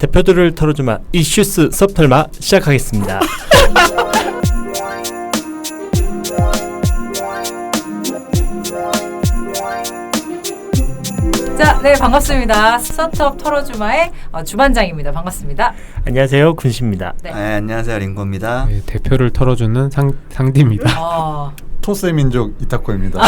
대표들을 털어주마 이슈스 섭털마 시작하겠습니다. 자, 네, 반갑습니다. 스타트업 털어주마의 주반장입니다. 반갑습니다. 안녕하세요, 군시입니다. 네. 네, 안녕하세요, 링고입니다. 네, 대표를 털어주는 상디입니다. 토스의 민족 이타코입니다.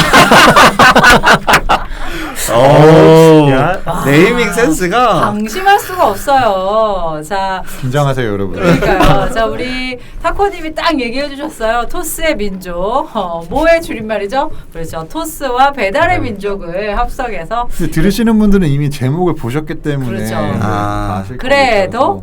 네이밍 센스가 방심할 수가 없어요. 자, 긴장하세요, 여러분. 그러니까요. 자, 우리 타코님이 딱 얘기해 주셨어요. 토스의 민족. 뭐의 줄임말이죠? 그렇죠. 토스와 배달의 민족을 합성해서. 근데 들으시는 분들은 이미 제목을 보셨기 때문에 그렇죠. 다 아실 그래도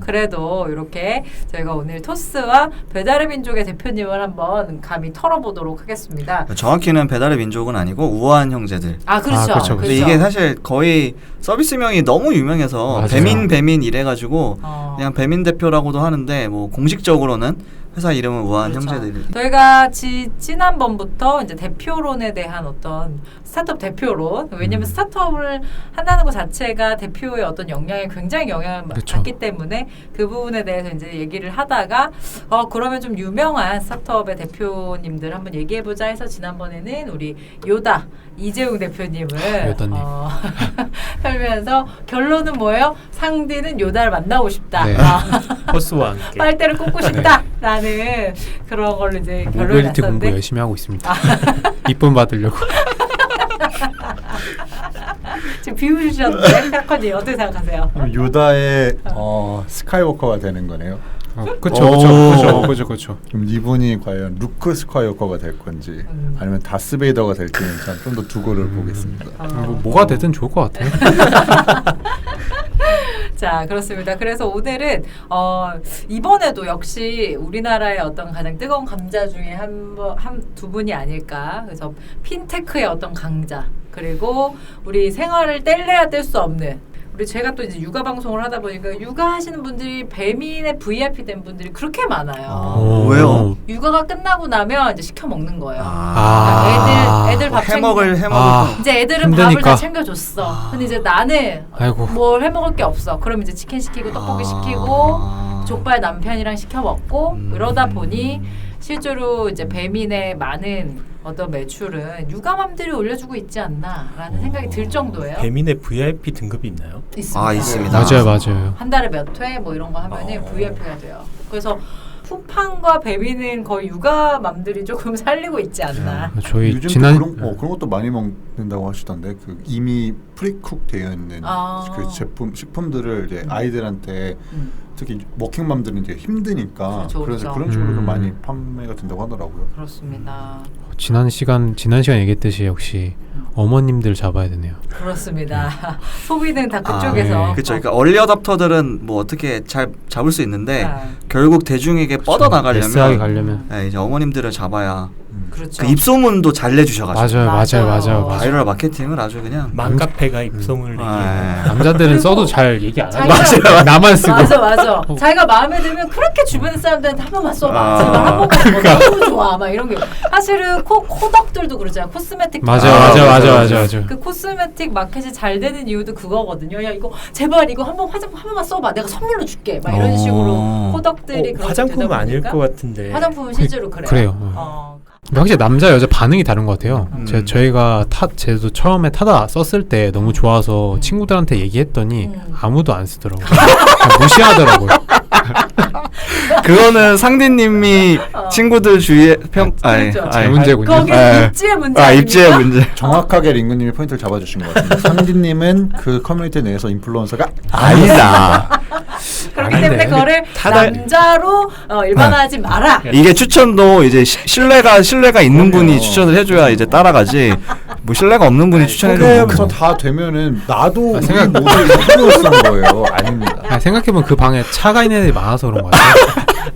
이렇게 저희가 오늘 토스와 배달의 민족의 대표님을 한번 감히 털어보도록 하겠습니다. 정확히는 배달의 민족은 아니고 우아한 형제들. 그렇죠. 근데 이게 사실 거의 서비스명이 너무 유명해서 맞아요. 배민 이래가지고 그냥 배민 대표라고도 하는데 뭐 공식적으로는 회사 이름은 우아한 그렇죠. 형제들. 저희가 지난번부터 이제 대표론에 대한 어떤 스타트업 대표론, 왜냐면 스타트업을 한다는 것 자체가 대표의 어떤 역량에 굉장히 영향을 그쵸. 받기 때문에 그 부분에 대해서 이제 얘기를 하다가 그러면 좀 유명한 스타트업의 대표님들 한번 얘기해보자 해서 지난번에는 우리 요다 이재용 대표님을 요다님. 펼면서 결론은 뭐예요? 상디는 요다를 만나고 싶다. 네. 토스와 함께. 빨대를 꽂고 싶다라는 그런 걸로 이제 결론이 모빌리티 공부 났었는데 열심히 하고 있습니다. 이쁨 받으려고. 지금 비웃으셨는데 타코님 어떻게 생각하세요? 요다의 스카이워커가 되는 거네요. 그렇죠. 그럼 이분이 과연 루크 스카이워커가 될 건지 아니면 다스베이더가 될지는 좀 더 두고를 보겠습니다. 뭐가 되든 좋을 것 같아요. 자, 그렇습니다. 그래서 오늘은 이번에도 역시 우리나라의 어떤 가장 뜨거운 감자 중에 두 분이 아닐까. 그래서 핀테크의 어떤 강자, 그리고 우리 생활을 뗄래야 뗄 수 없는, 우리 제가 또 이제 육아 방송을 하다 보니까 육아 하시는 분들이 배민의 VIP 된 분들이 그렇게 많아요. 왜요? 육아가 끝나고 나면 이제 시켜 먹는 거예요. 아. 애들 밥 해먹을 이제 애들은 힘드니까. 밥을 다 챙겨줬어. 근데 이제 나는 아이고. 뭘 해먹을 게 없어. 그럼 이제 치킨 시키고 떡볶이 시키고 족발 남편이랑 시켜 먹고 이러다 보니 실제로 이제 배민의 많은 어떤 매출은 육아맘들이 올려주고 있지 않나라는 생각이 들 정도예요. 배민의 VIP 등급이 있나요? 있습니다. 있습니다. 맞아요. 한 달에 몇 회 뭐 이런 거 하면은 VIP가 돼요. 그래서 푸팡과 배민은 거의 육아맘들이 조금 살리고 있지 않나. 저희 요즘 지난 그런 것도 많이 먹는다고 하시던데 그 이미 프리쿡 되어 있는 그 제품 식품들을 이제 아이들한테 특히 워킹맘들은 이제 힘드니까 그래서 그런 식으로 좀 많이 판매가 된다고 하더라고요. 그렇습니다. 지난 시간 얘기했듯이 역시 어머님들 잡아야 되네요. 그렇습니다. 소비는 다 그쪽에서. 네. 그렇죠. 그러니까 얼리 어답터들은 뭐 어떻게 잘 잡을 수 있는데 네. 결국 대중에게 뻗어 SR하게 나가려면 가려면 이제 어머님들을 잡아야 그렇죠. 그 입소문도 잘 내주셔가지고 맞아요. 바이럴 마케팅을 아주 그냥 맘카페가 입소문을 내기. 남자들은 써도 잘 얘기 안 하고 자기가- 나만 쓰고. 맞아. 자기가 마음에 들면 그렇게 주변 사람들한테 한 번만 써봐. 제발 한 번만 써봐. 너무 좋아. 막 이런 게. 사실은 코덕들도 그러잖아요. 코스메틱. 맞아. 그 코스메틱 마켓이 잘 되는 이유도 그거거든요. 야, 이거 제발 이거 한 번만 써봐. 내가 선물로 줄게. 막 이런 식으로 코덕들이 그렇게 화장품은 되다 아닐 보니까 것 같은데. 화장품은 실제로 그래요. 그래요. 확실히 남자 여자 반응이 다른 것 같아요. 저희가 제도 처음에 타다 썼을 때 너무 좋아서 친구들한테 얘기했더니 아무도 안 쓰더라고요. 그냥 무시하더라고요. 그거는 상디님이 친구들 주위에 제 문제군요. 거기 입지의 문제. 입지의 문제. 정확하게 링구님이 포인트를 잡아주신 것 같습니다. 상진님은 그 커뮤니티 내에서 인플루언서가 아니다. 그렇기 때문에 그거를 남자로 일반화하지 마라. 이게 추천도 이제 신뢰가 있는 분이 추천을 해줘야 이제 따라가지. 뭐 신뢰가 없는 분이 추천해주면 그래서 다 되면은 나도 우리 모두 인플루언서인 거예요. 아닙니다. 생각해보면 그 방에 차가 있는 애들이 많아서 그런 거 같아요.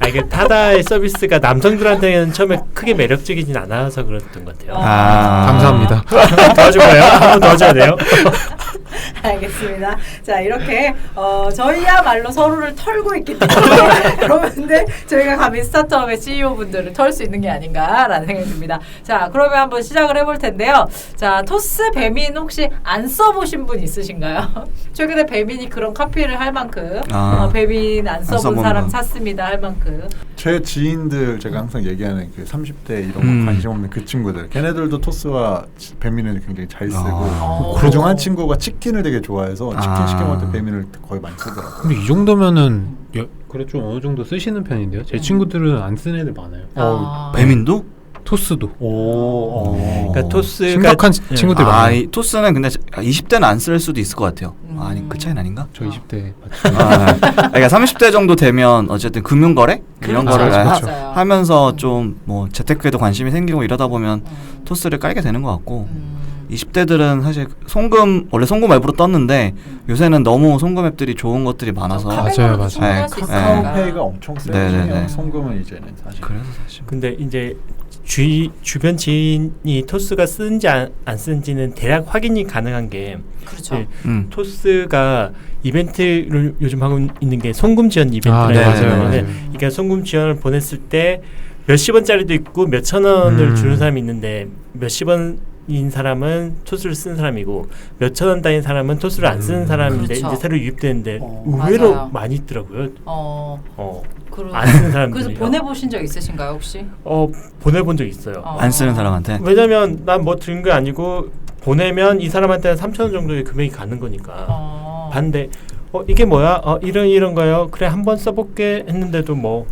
이게 타다의 서비스가 남성들한테는 처음에 크게 매력적이진 않아서 그랬던 것 같아요. 감사합니다. 도와줄까요? 한번 도와줘야 돼요. 알겠습니다. 자 이렇게 저희야말로 서로를 털고 있기 때문에 여러분들 저희가 감히 스타트업의 CEO분들을 털 수 있는 게 아닌가라는 생각이 듭니다. 자 그러면 한번 시작을 해볼 텐데요. 자 토스 배민 혹시 안 써보신 분 있으신가요? 최근에 배민이 그런 카피를 할 만큼 배민 안 써본 사람 찾습니다 할 만큼 제 지인들 제가 항상 얘기하는 그 30대 이런 거 관심 없는 그 친구들 걔네들도 토스와 배민을 굉장히 잘 쓰고 그중 한 친구가 치킨을 되게 좋아해서 치킨 시켜 먹을 때 배민을 거의 많이 쓰더라고요. 근데 이 정도면은 그래 좀 어느 정도 쓰시는 편인데요. 제 친구들은 안 쓰는 애들 많아요. 배민도? 토스도. 그러니까 토스가 심각한 친구들 많아요. 이 토스는 근데 20대는 안 쓸 수도 있을 것 같아요. 아니 그 차이는 아닌가? 저 20대 그러니까 30대 정도 되면 어쨌든 금융거래 이런 거를 그렇죠. 하면서 좀 뭐 재테크에도 관심이 생기고 이러다 보면 토스를 깔게 되는 것 같고 20대들은 사실 송금 원래 송금 앱으로 떴는데 요새는 너무 송금 앱들이 좋은 것들이 많아서 맞아요. 카카오페이가 엄청 네네네. 세요. 송금은 이제는 사실. 그래서 사실 근데 이제 주변 지인이 토스가 쓰는지 안 쓰는지는 대략 확인이 가능한 게 그렇죠. 토스가 이벤트를 요즘 하고 있는 게 송금 지원 이벤트라는 네, 거잖아요. 맞아요. 그러니까 송금 지원을 보냈을 때 몇십 원짜리도 있고 몇천 원을 주는 사람이 있는데 몇십 원인 사람은 토스를 쓰는 사람이고 몇천 원 단위인 사람은 토스를 안 쓰는 사람인데 그렇죠. 이제 새로 유입되는데 의외로 맞아요. 많이 있더라고요. 그럼 안 쓰는 사람들이. 그래서 보내보신 적 있으신가요 혹시? 보내본 적 있어요. 안 쓰는 사람한테 왜냐면 난 뭐 들은 게 아니고 보내면 이 사람한테는 3,000원 정도의 금액이 가는 거니까 봤는데 이게 뭐야? 이런 거요. 그래 한번 써볼게 했는데도 뭐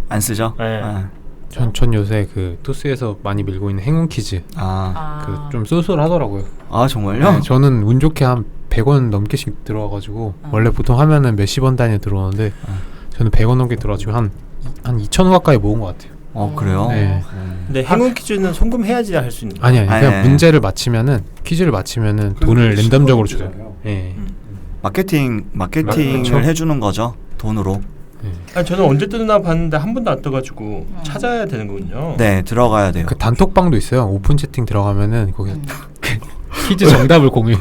안 쓰죠. 네. 전 요새 그 토스에서 많이 밀고 있는 행운 퀴즈 그 좀 쏠쏠하더라고요. 정말요? 네, 저는 운 좋게 한 100원 넘게씩 들어와가지고 원래 보통 하면은 몇십 원 단위 들어오는데 저는 100원 넘게 들어와가지고 한 2,000원 가까이 모은 것 같아요. 그래요? 네. 근데 행운 퀴즈는 송금해야지 할 수 있는 거예요. 아니 그냥 문제를 맞히면은 퀴즈를 맞히면은 돈을 랜덤적으로 줘요. 네. 마케팅을 그렇죠. 해주는 거죠. 돈으로. 아니 저는 언제 뜨나 봤는데 한 번도 안 떠가지고 찾아야 되는 거군요. 네, 들어가야 돼요. 그 단톡방도 있어요. 오픈 채팅 들어가면은 거기 퀴즈 정답을 공유.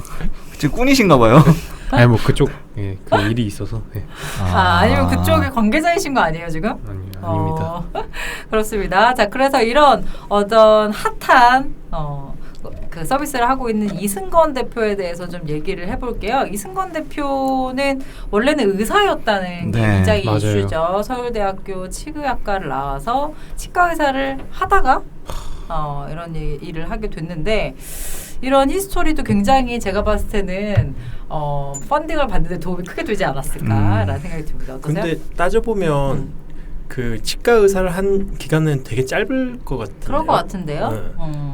지금 꾼이신가 봐요. 아니 뭐 그쪽 그 일이 있어서. 네. 아니면 그쪽에 관계자이신 거 아니에요 지금? 아닙니다. 그렇습니다. 자 그래서 이런 어떤 핫한 그 서비스를 하고 있는 이승건 대표에 대해서 좀 얘기를 해볼게요. 이승건 대표는 원래는 의사였다는 게 굉장히 맞아요. 이슈죠. 서울대학교 치과학과를 나와서 치과 의사를 하다가 이런 일을 하게 됐는데 이런 히스토리도 굉장히 제가 봤을 때는 펀딩을 받는데 도움이 크게 되지 않았을까라는 생각이 듭니다. 어떠세요? 근데 따져보면 그 치과 의사를 한 기간은 되게 짧을 것 같은데요. 그럴 것 같은데요. 네.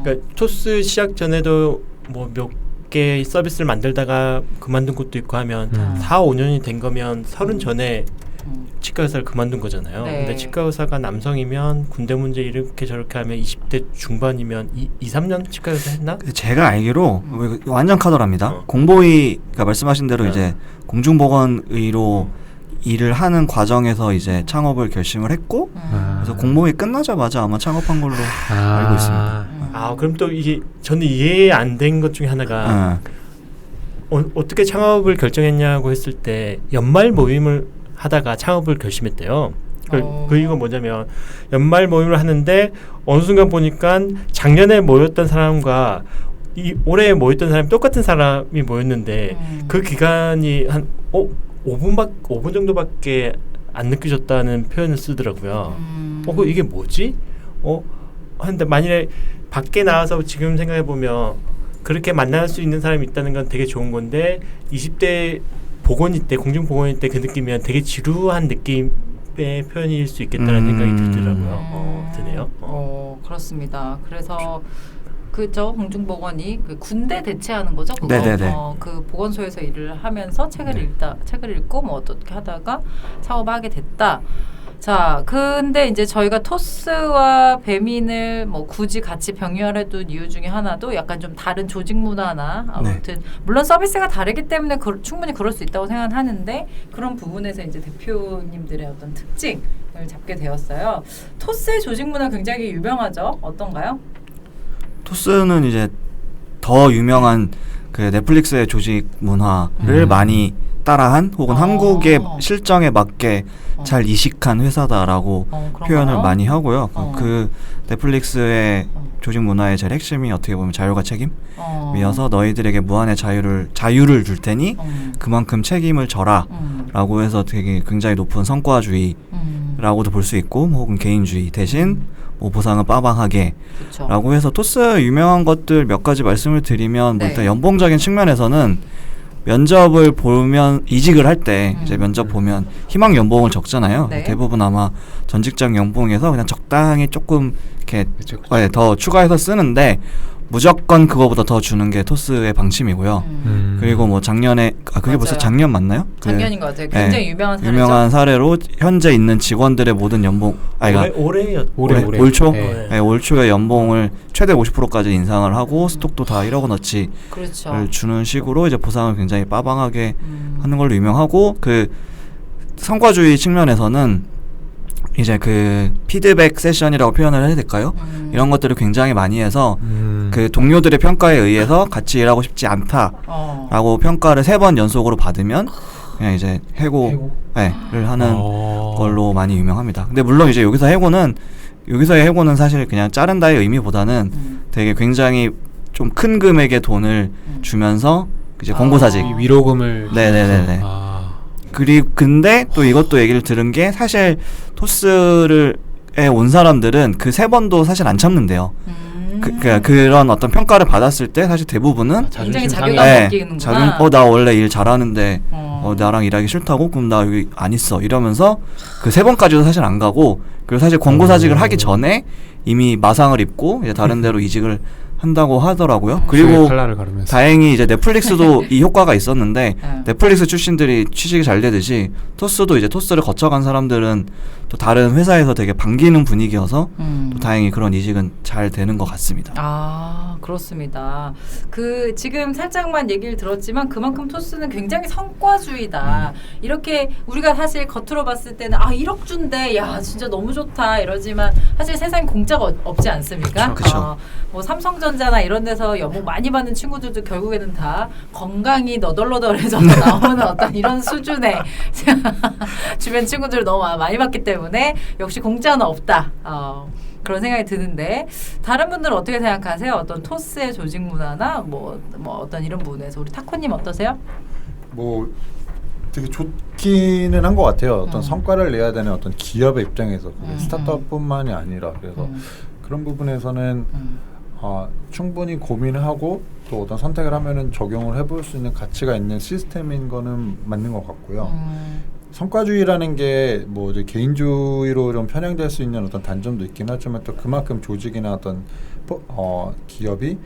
그러니까 토스 시작 전에도 뭐 몇 개 서비스를 만들다가 그만둔 곳도 있고 하면 4, 5년이 된 거면 30 전에 치과 의사를 그만둔 거잖아요. 네. 근데 치과 의사가 남성이면 군대 문제 이렇게 저렇게 하면 20대 중반이면 2, 3년 치과 의사 했나? 제가 알기로 완전 카더랍니다. 공보위가 말씀하신 대로 이제 공중보건의로 일을 하는 과정에서 이제 창업을 결심을 했고 그래서 공모위 끝나자마자 아마 창업한 걸로 알고 있습니다. 그럼 또 이게 저는 이해 안 된 것 중에 하나가 어떻게 창업을 결정했냐고 했을 때 연말 모임을 하다가 창업을 결심했대요. 그 이유가 뭐냐면 연말 모임을 하는데 어느 순간 보니까 작년에 모였던 사람과 올해 모였던 사람이 똑같은 사람이 모였는데 그 기간이 한 5분 정도밖에 안 느껴졌다는 표현을 쓰더라고요. 이게 뭐지? 근데 만일에 밖에 나와서 지금 생각해 보면 그렇게 만날 수 있는 사람이 있다는 건 되게 좋은 건데 20대 보건이 때 공중 보건이 때 그 느낌이면 되게 지루한 느낌의 표현일 수 있겠다는 생각이 들더라고요. 드네요. 그렇습니다. 그래서 그죠 공중보건이 그 군대 대체하는 거죠. 그거 네네네. 그 보건소에서 일을 하면서 책을 읽고 뭐 어떻게 하다가 창업하게 됐다. 자, 근데 이제 저희가 토스와 배민을 뭐 굳이 같이 병렬해둔 이유 중에 하나도 약간 좀 다른 조직 문화나 아무튼 물론 서비스가 다르기 때문에 충분히 그럴 수 있다고 생각하는데 그런 부분에서 이제 대표님들의 어떤 특징을 잡게 되었어요. 토스의 조직 문화 굉장히 유명하죠. 어떤가요? 토스는 이제 더 유명한 그 넷플릭스의 조직 문화를 많이 따라한 혹은 한국의 실정에 맞게 잘 이식한 회사다라고 표현을 많이 하고요. 그 넷플릭스의 조직 문화의 제일 핵심이 어떻게 보면 자율과 책임이어서 너희들에게 무한의 자유를 줄 테니 그만큼 책임을 져라라고 해서 되게 굉장히 높은 성과주의라고도 볼 수 있고 혹은 개인주의 대신 뭐 보상은 빠방하게 라고 해서 토스 유명한 것들 몇 가지 말씀을 드리면 뭐 일단 연봉적인 측면에서는 면접을 보면 이직을 할 때 이제 면접 보면 희망 연봉을 적잖아요. 네. 대부분 아마 전 직장 연봉에서 그냥 적당히 조금 이렇게 더 추가해서 쓰는데 무조건 그거보다 더 주는 게 토스의 방침이고요. 그리고 뭐 작년에 그게 맞아요. 벌써 작년 맞나요? 작년인 것 같아요. 굉장히 유명한 사례죠. 유명한 사례로 현재 있는 직원들의 모든 연봉 올해 올 초? 네. 네, 올 초에 연봉을 최대 50%까지 인상을 하고 스톡도 다 1억 원어치를 그렇죠. 주는 식으로 이제 보상을 굉장히 빠방하게 하는 걸로 유명하고 그 성과주의 측면에서는 이제 그 피드백 세션이라고 표현을 해야 될까요? 이런 것들을 굉장히 많이 해서 그 동료들의 평가에 의해서 같이 일하고 싶지 않다라고 평가를 3번 연속으로 받으면 그냥 이제 해고를 하는 걸로 많이 유명합니다. 근데 물론 이제 여기서의 해고는 사실 그냥 자른다의 의미보다는 되게 굉장히 좀 큰 금액의 돈을 주면서 이제 권고사직 위로금을 네네네네. 근데 또 이것도 얘기를 들은 게 사실 토스에 온 사람들은 그 3번도 사실 안 참는데요. 그런 어떤 평가를 받았을 때 사실 대부분은 굉장히 자괴감 느끼는구나. 나 원래 일 잘하는데 나랑 일하기 싫다고? 그럼 나 여기 안 있어 이러면서 그 3번까지도 사실 안 가고 그리고 사실 권고사직을 하기 전에 이미 마상을 입고 이제 다른 데로 이직을 한다고 하더라고요. 그리고 다행히 이제 넷플릭스도 이 효과가 있었는데 넷플릭스 출신들이 취직이 잘 되듯이 토스도 이제 토스를 거쳐간 사람들은 또 다른 회사에서 되게 반기는 분위기여서 또 다행히 그런 이직은 잘 되는 것 같습니다. 아, 그렇습니다. 그 지금 살짝만 얘기를 들었지만 그만큼 토스는 굉장히 성과주의다. 이렇게 우리가 사실 겉으로 봤을 때는 1억 준대, 야 진짜 너무 좋다 이러지만 사실 세상에 공짜가 없지 않습니까? 그쵸. 뭐 삼성전자나 이런 데서 연봉 많이 받는 친구들도 결국에는 다 건강이 너덜너덜해져서 나오는 어떤 이런 수준의 주변 친구들을 너무 많이 받기 때문에 역시 공짜는 없다. 그런 생각이 드는데 다른 분들은 어떻게 생각하세요? 어떤 토스의 조직 문화나 뭐 어떤 이런 부분에서 우리 타코님 어떠세요? 뭐 되게 좋기는 한 것 같아요. 어떤 성과를 내야 되는 어떤 기업의 입장에서 스타트업뿐만이 아니라 그래서 그런 부분에서는 충분히 고민을 하고 또 어떤 선택을 하면은 적용을 해볼 수 있는 가치가 있는 시스템인 거는 맞는 것 같고요. 성과주의라는 게 뭐 이제 개인주의로 좀 편향될 수 있는 어떤 단점도 있긴 하지만 또 그만큼 조직이나 어떤 기업이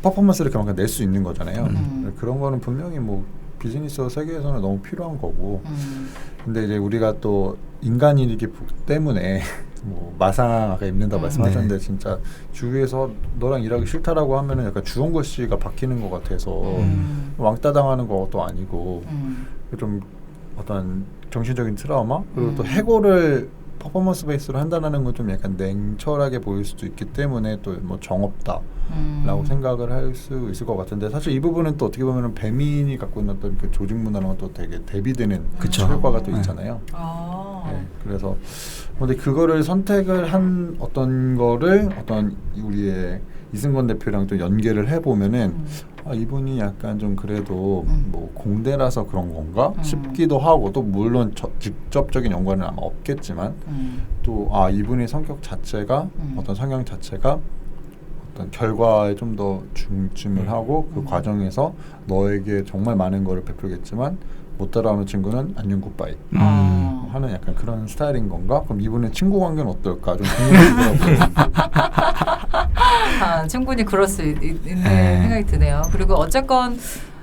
퍼포먼스를 그만큼 낼 수 있는 거잖아요. 그런 거는 분명히 뭐 비즈니스 세계에서는 너무 필요한 거고. 근데 이제 우리가 또 인간이기 때문에 뭐 마상 아까 입는다 말씀하셨는데 진짜 주위에서 너랑 일하기 싫다라고 하면은 약간 주원고씨가 바뀌는 것 같아서 왕따 당하는 것도 아니고 좀 어떤 정신적인 트라우마 그리고 또 해고를 퍼포먼스 베이스로 한다는 건 좀 약간 냉철하게 보일 수도 있기 때문에 또 뭐 정없다라고 생각을 할 수 있을 것 같은데 사실 이 부분은 또 어떻게 보면 배민이 갖고 있는 어떤 그 조직 문화랑 또 되게 대비되는 효과가 또 있잖아요. 네, 그래서 근데 그거를 선택을 한 어떤 거를 어떤 우리의 이승건 대표랑 또 연계를 해보면은 이분이 약간 좀 그래도 뭐 공대라서 그런 건가 싶기도 하고 또 물론 직접적인 연관은 아마 없겠지만 또 이분의 성격 자체가 어떤 성향 자체가 어떤 결과에 좀 더 중점을 하고 그 과정에서 너에게 정말 많은 거를 베풀겠지만 못 따라오는 친구는 안녕 굿바이 하는 약간 그런 스타일인 건가? 그럼 이분의 친구 관계는 어떨까? 좀 궁금하더라고요. 충분히 그럴 수 있는 생각이 드네요. 그리고 어쨌건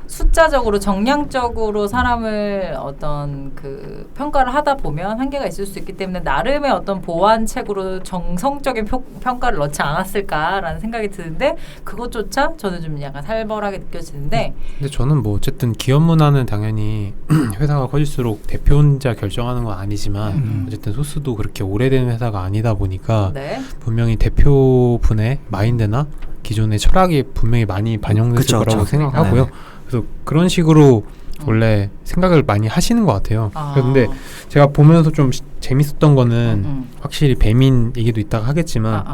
숫자적으로 정량적으로 사람을 어떤 그 평가를 하다 보면 한계가 있을 수 있기 때문에 나름의 어떤 보완책으로 정성적인 평가를 넣지 않았을까라는 생각이 드는데 그것조차 저는 좀 약간 살벌하게 느껴지는데. 근데 저는 뭐 어쨌든 기업 문화는 당연히 회사가 커질수록 대표 혼자 결정하는 건 아니지만 어쨌든 소스도 그렇게 오래된 회사가 아니다 보니까 네. 분명히 대표분의 마인드나 기존의 철학이 분명히 많이 반영됐을 그쵸, 거라고 그쵸. 생각하고요. 그래서 그런 식으로 원래 생각을 많이 하시는 것 같아요. 근데 제가 보면서 좀 재밌었던 거는 확실히 배민 얘기도 이따가 하겠지만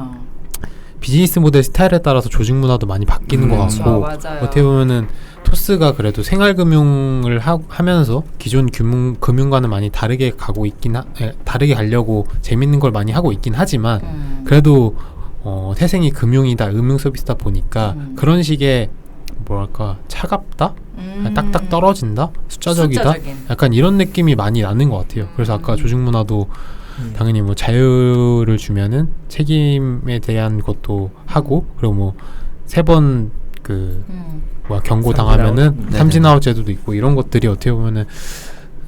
비즈니스 모델 스타일에 따라서 조직 문화도 많이 바뀌는 것 같고 어떻게 보면은 토스가 그래도 생활금융을 하면서 기존 금융과는 많이 다르게 가고 다르게 가려고 재밌는 걸 많이 하고 있긴 하지만 그래도 태생이 금융이다, 금융 서비스다 보니까 그런 식의 뭐랄까 차갑다, 딱딱 떨어진다, 숫자적이다, 약간 이런 느낌이 많이 나는 것 같아요. 그래서 아까 조직 문화도 당연히 뭐 자유를 주면은 책임에 대한 것도 하고 그리고 뭐 3번 그 경고 당하면은 삼진아웃 제도도 있고 이런 것들이 어떻게 보면은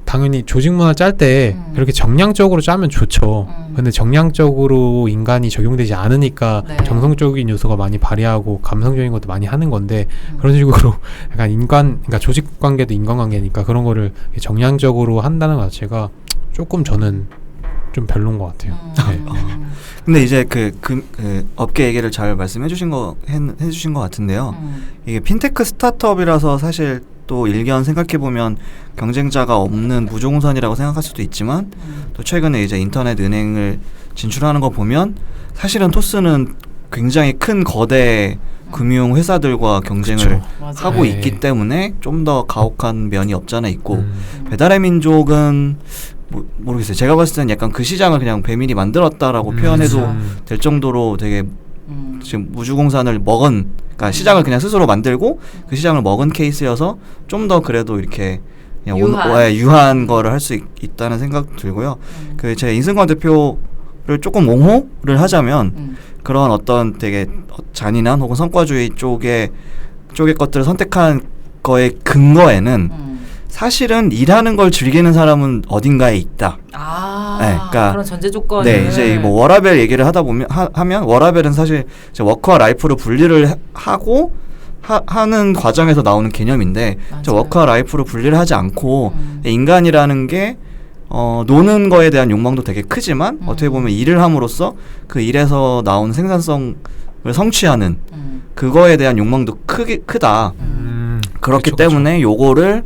당연히 조직 문화 짤 때 그렇게 정량적으로 짜면 좋죠. 근데 정량적으로 인간이 적용되지 않으니까 네. 정성적인 요소가 많이 발휘하고 감성적인 것도 많이 하는 건데 그런 식으로 약간 그러니까 조직 관계도 인간관계니까 그런 거를 정량적으로 한다는 것 자체가 조금 저는 좀 별론 것 같아요. 네. 근데 이제 그 업계 얘기를 잘 해주신 것 같은데요. 이게 핀테크 스타트업이라서 사실 또 일견 생각해보면 경쟁자가 없는 무종선이라고 생각할 수도 있지만 또 최근에 이제 인터넷 은행을 진출하는 거 보면 사실은 토스는 굉장히 큰 거대 금융 회사들과 경쟁을 하고 있기 때문에 좀 더 가혹한 면이 없잖아 있고 배달의 민족은 모르겠어요. 제가 봤을 때는 약간 그 시장을 그냥 배민이 만들었다라고 표현해도 될 정도로 되게 지금 무주공산을 그러니까 시장을 그냥 스스로 만들고 그 시장을 먹은 케이스여서 좀 더 그래도 이렇게 그냥 유한 거를 할 수 있다는 생각 들고요. 그 제 이승관 대표를 조금 옹호를 하자면 그런 어떤 되게 잔인한 혹은 성과주의 쪽의 것들을 선택한 거의 근거에는 사실은 일하는 걸 즐기는 사람은 어딘가에 있다. 네, 그러니까 그런 전제 조건. 네, 이제 뭐 워라벨 얘기를 하다 보면 하면 워라벨은 사실 이제 워크와 라이프를 분리를 하고 하는 과정에서 나오는 개념인데 워크와 라이프를 분리를 하지 않고 인간이라는 게 노는 거에 대한 욕망도 되게 크지만 어떻게 보면 일을 함으로써 그 일에서 나오는 생산성을 성취하는 그거에 대한 욕망도 크다. 그렇기 때문에 요거를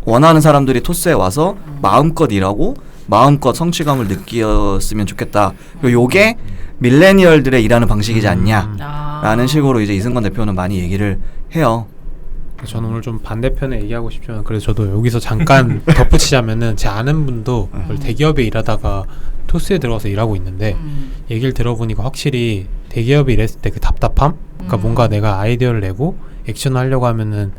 원하는 사람들이 토스에 와서 마음껏 일하고 마음껏 성취감을 느꼈으면 좋겠다. 그리고 요게 밀레니얼들의 일하는 방식이지 않냐라는 식으로 이제 이승건 대표는 많이 얘기를 해요. 저는 오늘 좀 반대편에 얘기하고 싶지만 그래서 저도 여기서 잠깐 덧붙이자면은 제 아는 분도 대기업에 일하다가 토스에 들어가서 일하고 있는데 얘기를 들어보니까 확실히 대기업에 일했을 때 그 답답함? 그러니까 뭔가 내가 아이디어를 내고 액션을 하려고 하면은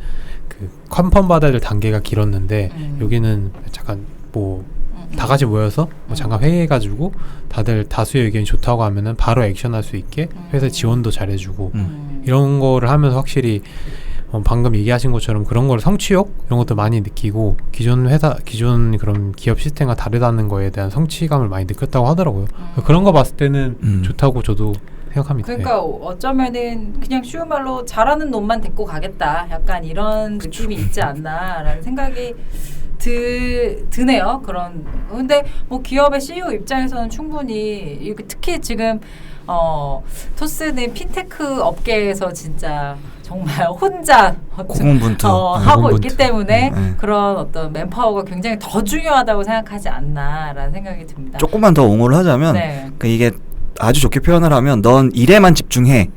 그 컨펌 받아야 될 단계가 길었는데 여기는 잠깐 뭐 다 같이 모여서 뭐 잠깐 회의해가지고 다들 다수의 의견이 좋다고 하면은 바로 액션할 수 있게 회사 지원도 잘해주고 이런 거를 하면서 확실히 방금 얘기하신 것처럼 그런 걸 성취욕 이런 것도 많이 느끼고 기존 그런 기업 시스템과 다르다는 거에 대한 성취감을 많이 느꼈다고 하더라고요. 그런 거 봤을 때는 좋다고 저도 생각합니다. 그러니까 어쩌면은 그냥 쉬운 말로 잘하는 놈만 데리고 가겠다. 약간 이런 느낌이 있지 않나라는 생각이 드네요. 근데 뭐 기업의 CEO 입장에서는 충분히 특히 지금 토스는 핀테크 업계에서 진짜 정말 혼자 고군분투 하고 있기 때문에 그런 어떤 맨파워가 굉장히 더 중요하다고 생각하지 않나라는 생각이 듭니다. 조금만 더 옹호를 하자면 그러니까 이게 아주 좋게 표현을 하면 넌 일에만 집중해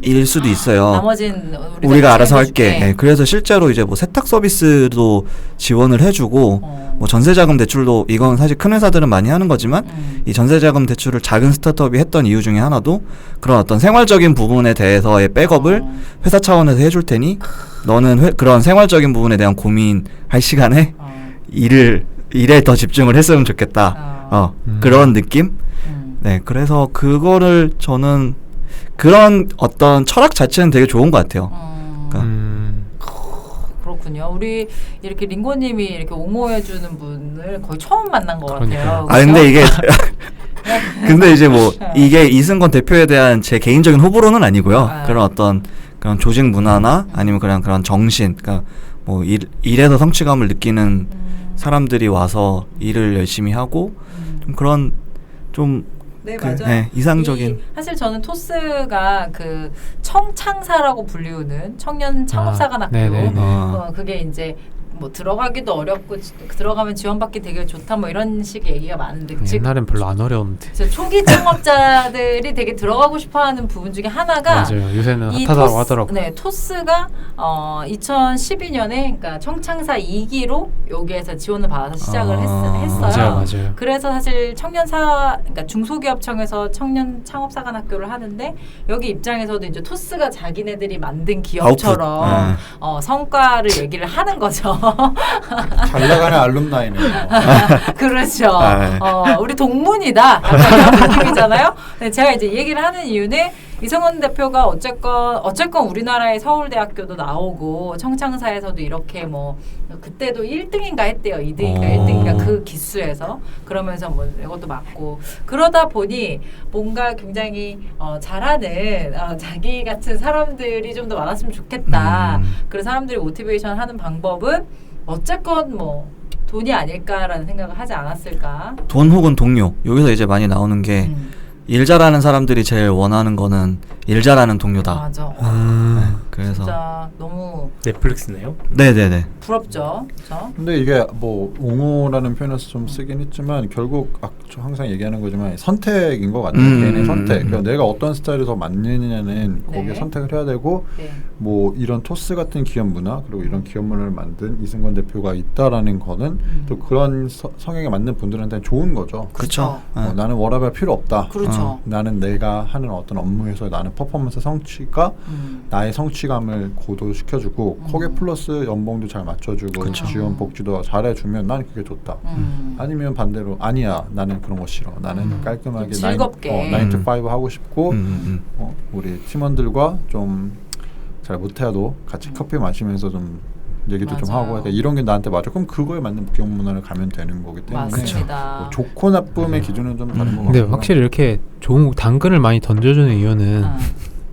일 수도 있어요. 나머진 우리가 알아서 할게. 네, 그래서 실제로 이제 뭐 세탁 서비스도 지원을 해주고 뭐 전세자금 대출도 이건 사실 큰 회사들은 많이 하는 거지만 이 전세자금 대출을 작은 스타트업이 했던 이유 중에 하나도 그런 어떤 생활적인 부분에 대해서의 백업을 회사 차원에서 해줄 테니 너는 그런 생활적인 부분에 대한 고민할 시간에 일에 더 집중을 했으면 좋겠다. 그런 느낌? 네, 그래서 그거를 저는 그런 어떤 철학 자체는 되게 좋은 것 같아요. 그러니까 그렇군요. 우리 이렇게 링고님이 이렇게 옹호해주는 분을 거의 처음 만난 것 같아요. 아 근데 이게 근데 이제 뭐 이게 이승건 대표에 대한 제 개인적인 호불호는 아니고요. 그런 어떤 그런 조직 문화나 아니면 그런 정신, 그러니까 뭐 일에서 성취감을 느끼는 사람들이 와서 일을 열심히 하고 좀 그런 좀 네, 맞아요. 네, 이상적인. 사실 저는 토스가 그 청창사라고 불리우는 청년 창업사관학교. 그게 이제 뭐 들어가기도 어렵고 들어가면 지원받기 되게 좋다 뭐 이런 식의 얘기가 많은데 옛날엔 별로 안 어려웠는데 초기 창업자들이 되게 들어가고 싶어하는 부분 중에 하나가 맞아요. 요새는 핫하다고 하더라고요. 네, 토스가 2012년에 그러니까 청창사 2기로 여기에서 지원을 받아서 시작을 했어요. 맞아요. 그래서 사실 그러니까 중소기업청에서 청년 창업사관학교를 하는데 여기 입장에서도 이제 토스가 자기네들이 만든 기업처럼 성과를 얘기를 하는 거죠. 잘 나가는 알룸나이네요. 그렇죠. 우리 동문이다. 약간 이런 느낌이잖아요. 네, 제가 이제 얘기를 하는 이유는 이승건 대표가 어쨌건 우리나라의 서울대학교도 나오고 청창사에서도 이렇게 뭐 그때도 1등인가 했대요. 2등인가 1등인가 그 기수에서 그러면서 뭐 이것도 맞고 그러다 보니 뭔가 굉장히 잘하는 자기 같은 사람들이 좀 더 많았으면 좋겠다. 그래서 사람들이 모티베이션 하는 방법은 어쨌건 뭐 돈이 아닐까라는 생각을 하지 않았을까. 돈 혹은 동료. 여기서 이제 많이 나오는 게 일 잘하는 사람들이 제일 원하는 거는 일 잘하는 동료다. 맞아. 네, 그래서 진짜 너무 넷플릭스네요. 네네네. 부럽죠. 그렇죠? 근데 이게 뭐 옹호라는 표현에서 좀 쓰긴 했지만 결국 저 항상 얘기하는 거지만 선택인 것 같아요. 개인의 선택. 그러니까 내가 어떤 스타일이 더 맞느냐는 거기에 선택을 해야 되고 뭐 이런 토스 같은 기업 문화 그리고 이런 기업 문화를 만든 이승건 대표가 있다라는 거는 또 그런 성향에 맞는 분들한테는 좋은 거죠. 그렇죠. 나는 워라밸 필요 없다. 그렇죠. 나는 내가 하는 어떤 업무에서 나는 퍼포먼스 성취가 나의 성취감을 고도시켜주고 거기에 플러스 연봉도 잘 맞춰주고 지원 복지도 잘해주면 난 그게 좋다. 아니면 반대로 아니야 나는 그런 거 싫어. 나는 깔끔하게 즐겁게 9 to 5 하고 싶고 우리 팀원들과 좀 잘 못해도 같이 커피 마시면서 좀 얘기도 좀 하고 이런 게 나한테 맞아. 그럼 그거에 맞는 기업 문화를 가면 되는 거기 때문에 뭐 좋고 나쁨의 기준은 좀 다른 것 같아요. 근데 확실히 이렇게 좋은 당근을 많이 던져주는 이유는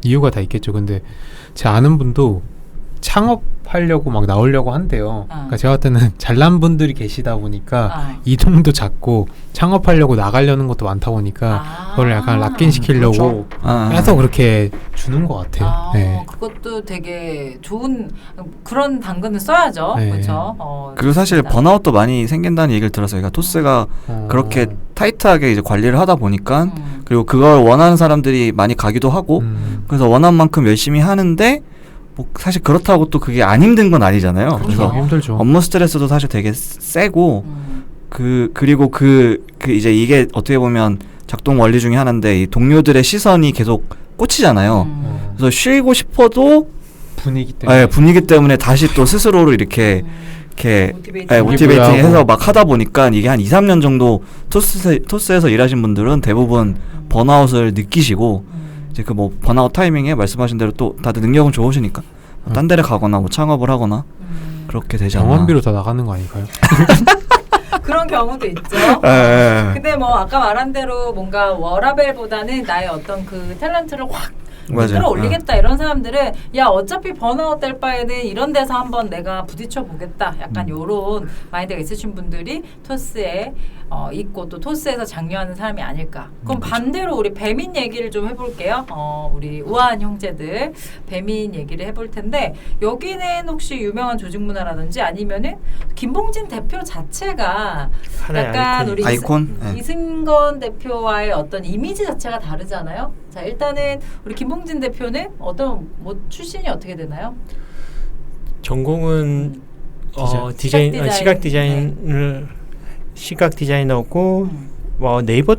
이유가 다 있겠죠. 근데 제 아는 분도 창업하려고 막 나오려고 한대요. 그러니까 제가 봤을 때는 잘난 분들이 계시다 보니까 이동도 작고 창업하려고 나가려는 것도 많다 보니까 그걸 약간 락인시키려고 해서 그렇게 주는 것 같아요. 네. 그것도 되게 좋은 그런 당근을 써야죠. 네. 그렇죠. 그리고 사실 번아웃도 많이 생긴다는 얘기를 들었어요. 그러니까 토스가 그렇게 타이트하게 이제 관리를 하다 보니까 그리고 그걸 원하는 사람들이 많이 가기도 하고 그래서 원하는 만큼 열심히 하는데 뭐 사실 그렇다고 또 그게 안 힘든 건 아니잖아요. 그래서 힘들죠. 업무 스트레스도 사실 되게 세고 그리고 이제 이게 어떻게 보면 작동 원리 중에 하나인데 이 동료들의 시선이 계속 꽂히잖아요. 그래서 쉬고 싶어도 분위기 때문에 다시 또 스스로를 이렇게 모티베이팅해서 막 하다 보니까 이게 한 2-3년 정도 토스에서 일하신 분들은 대부분 번아웃을 느끼시고 이제 그 뭐 번아웃 타이밍에 말씀하신 대로 또 다들 능력은 좋으시니까 딴 데를 가거나 뭐 창업을 하거나 그렇게 되지 않나. 병원비로 다 나가는 거 아닐까요? 그런 경우도 있죠. 근데 뭐 아까 말한 대로 뭔가 워라밸보다는 나의 어떤 그 탤런트를 확 끌어올리겠다 이런 사람들은 야 어차피 번아웃 될 바에는 이런 데서 한번 내가 부딪혀 보겠다 약간 요런 마인드가 있으신 분들이 토스에 있고 또 토스에서 장려하는 사람이 아닐까. 그럼 반대로 우리 배민 얘기를 좀 해볼게요. 우리 우아한 형제들 배민 얘기를 해볼 텐데 여기는 혹시 유명한 조직 문화라든지 아니면은 김봉진 대표 자체가 약간 우리 아이콘? 이승건 대표와의 어떤 이미지 자체가 다르잖아요. 자 일단은 우리 김봉진 대표는 어떤 뭐 출신이 어떻게 되나요? 전공은 시각 디자이너고 네이버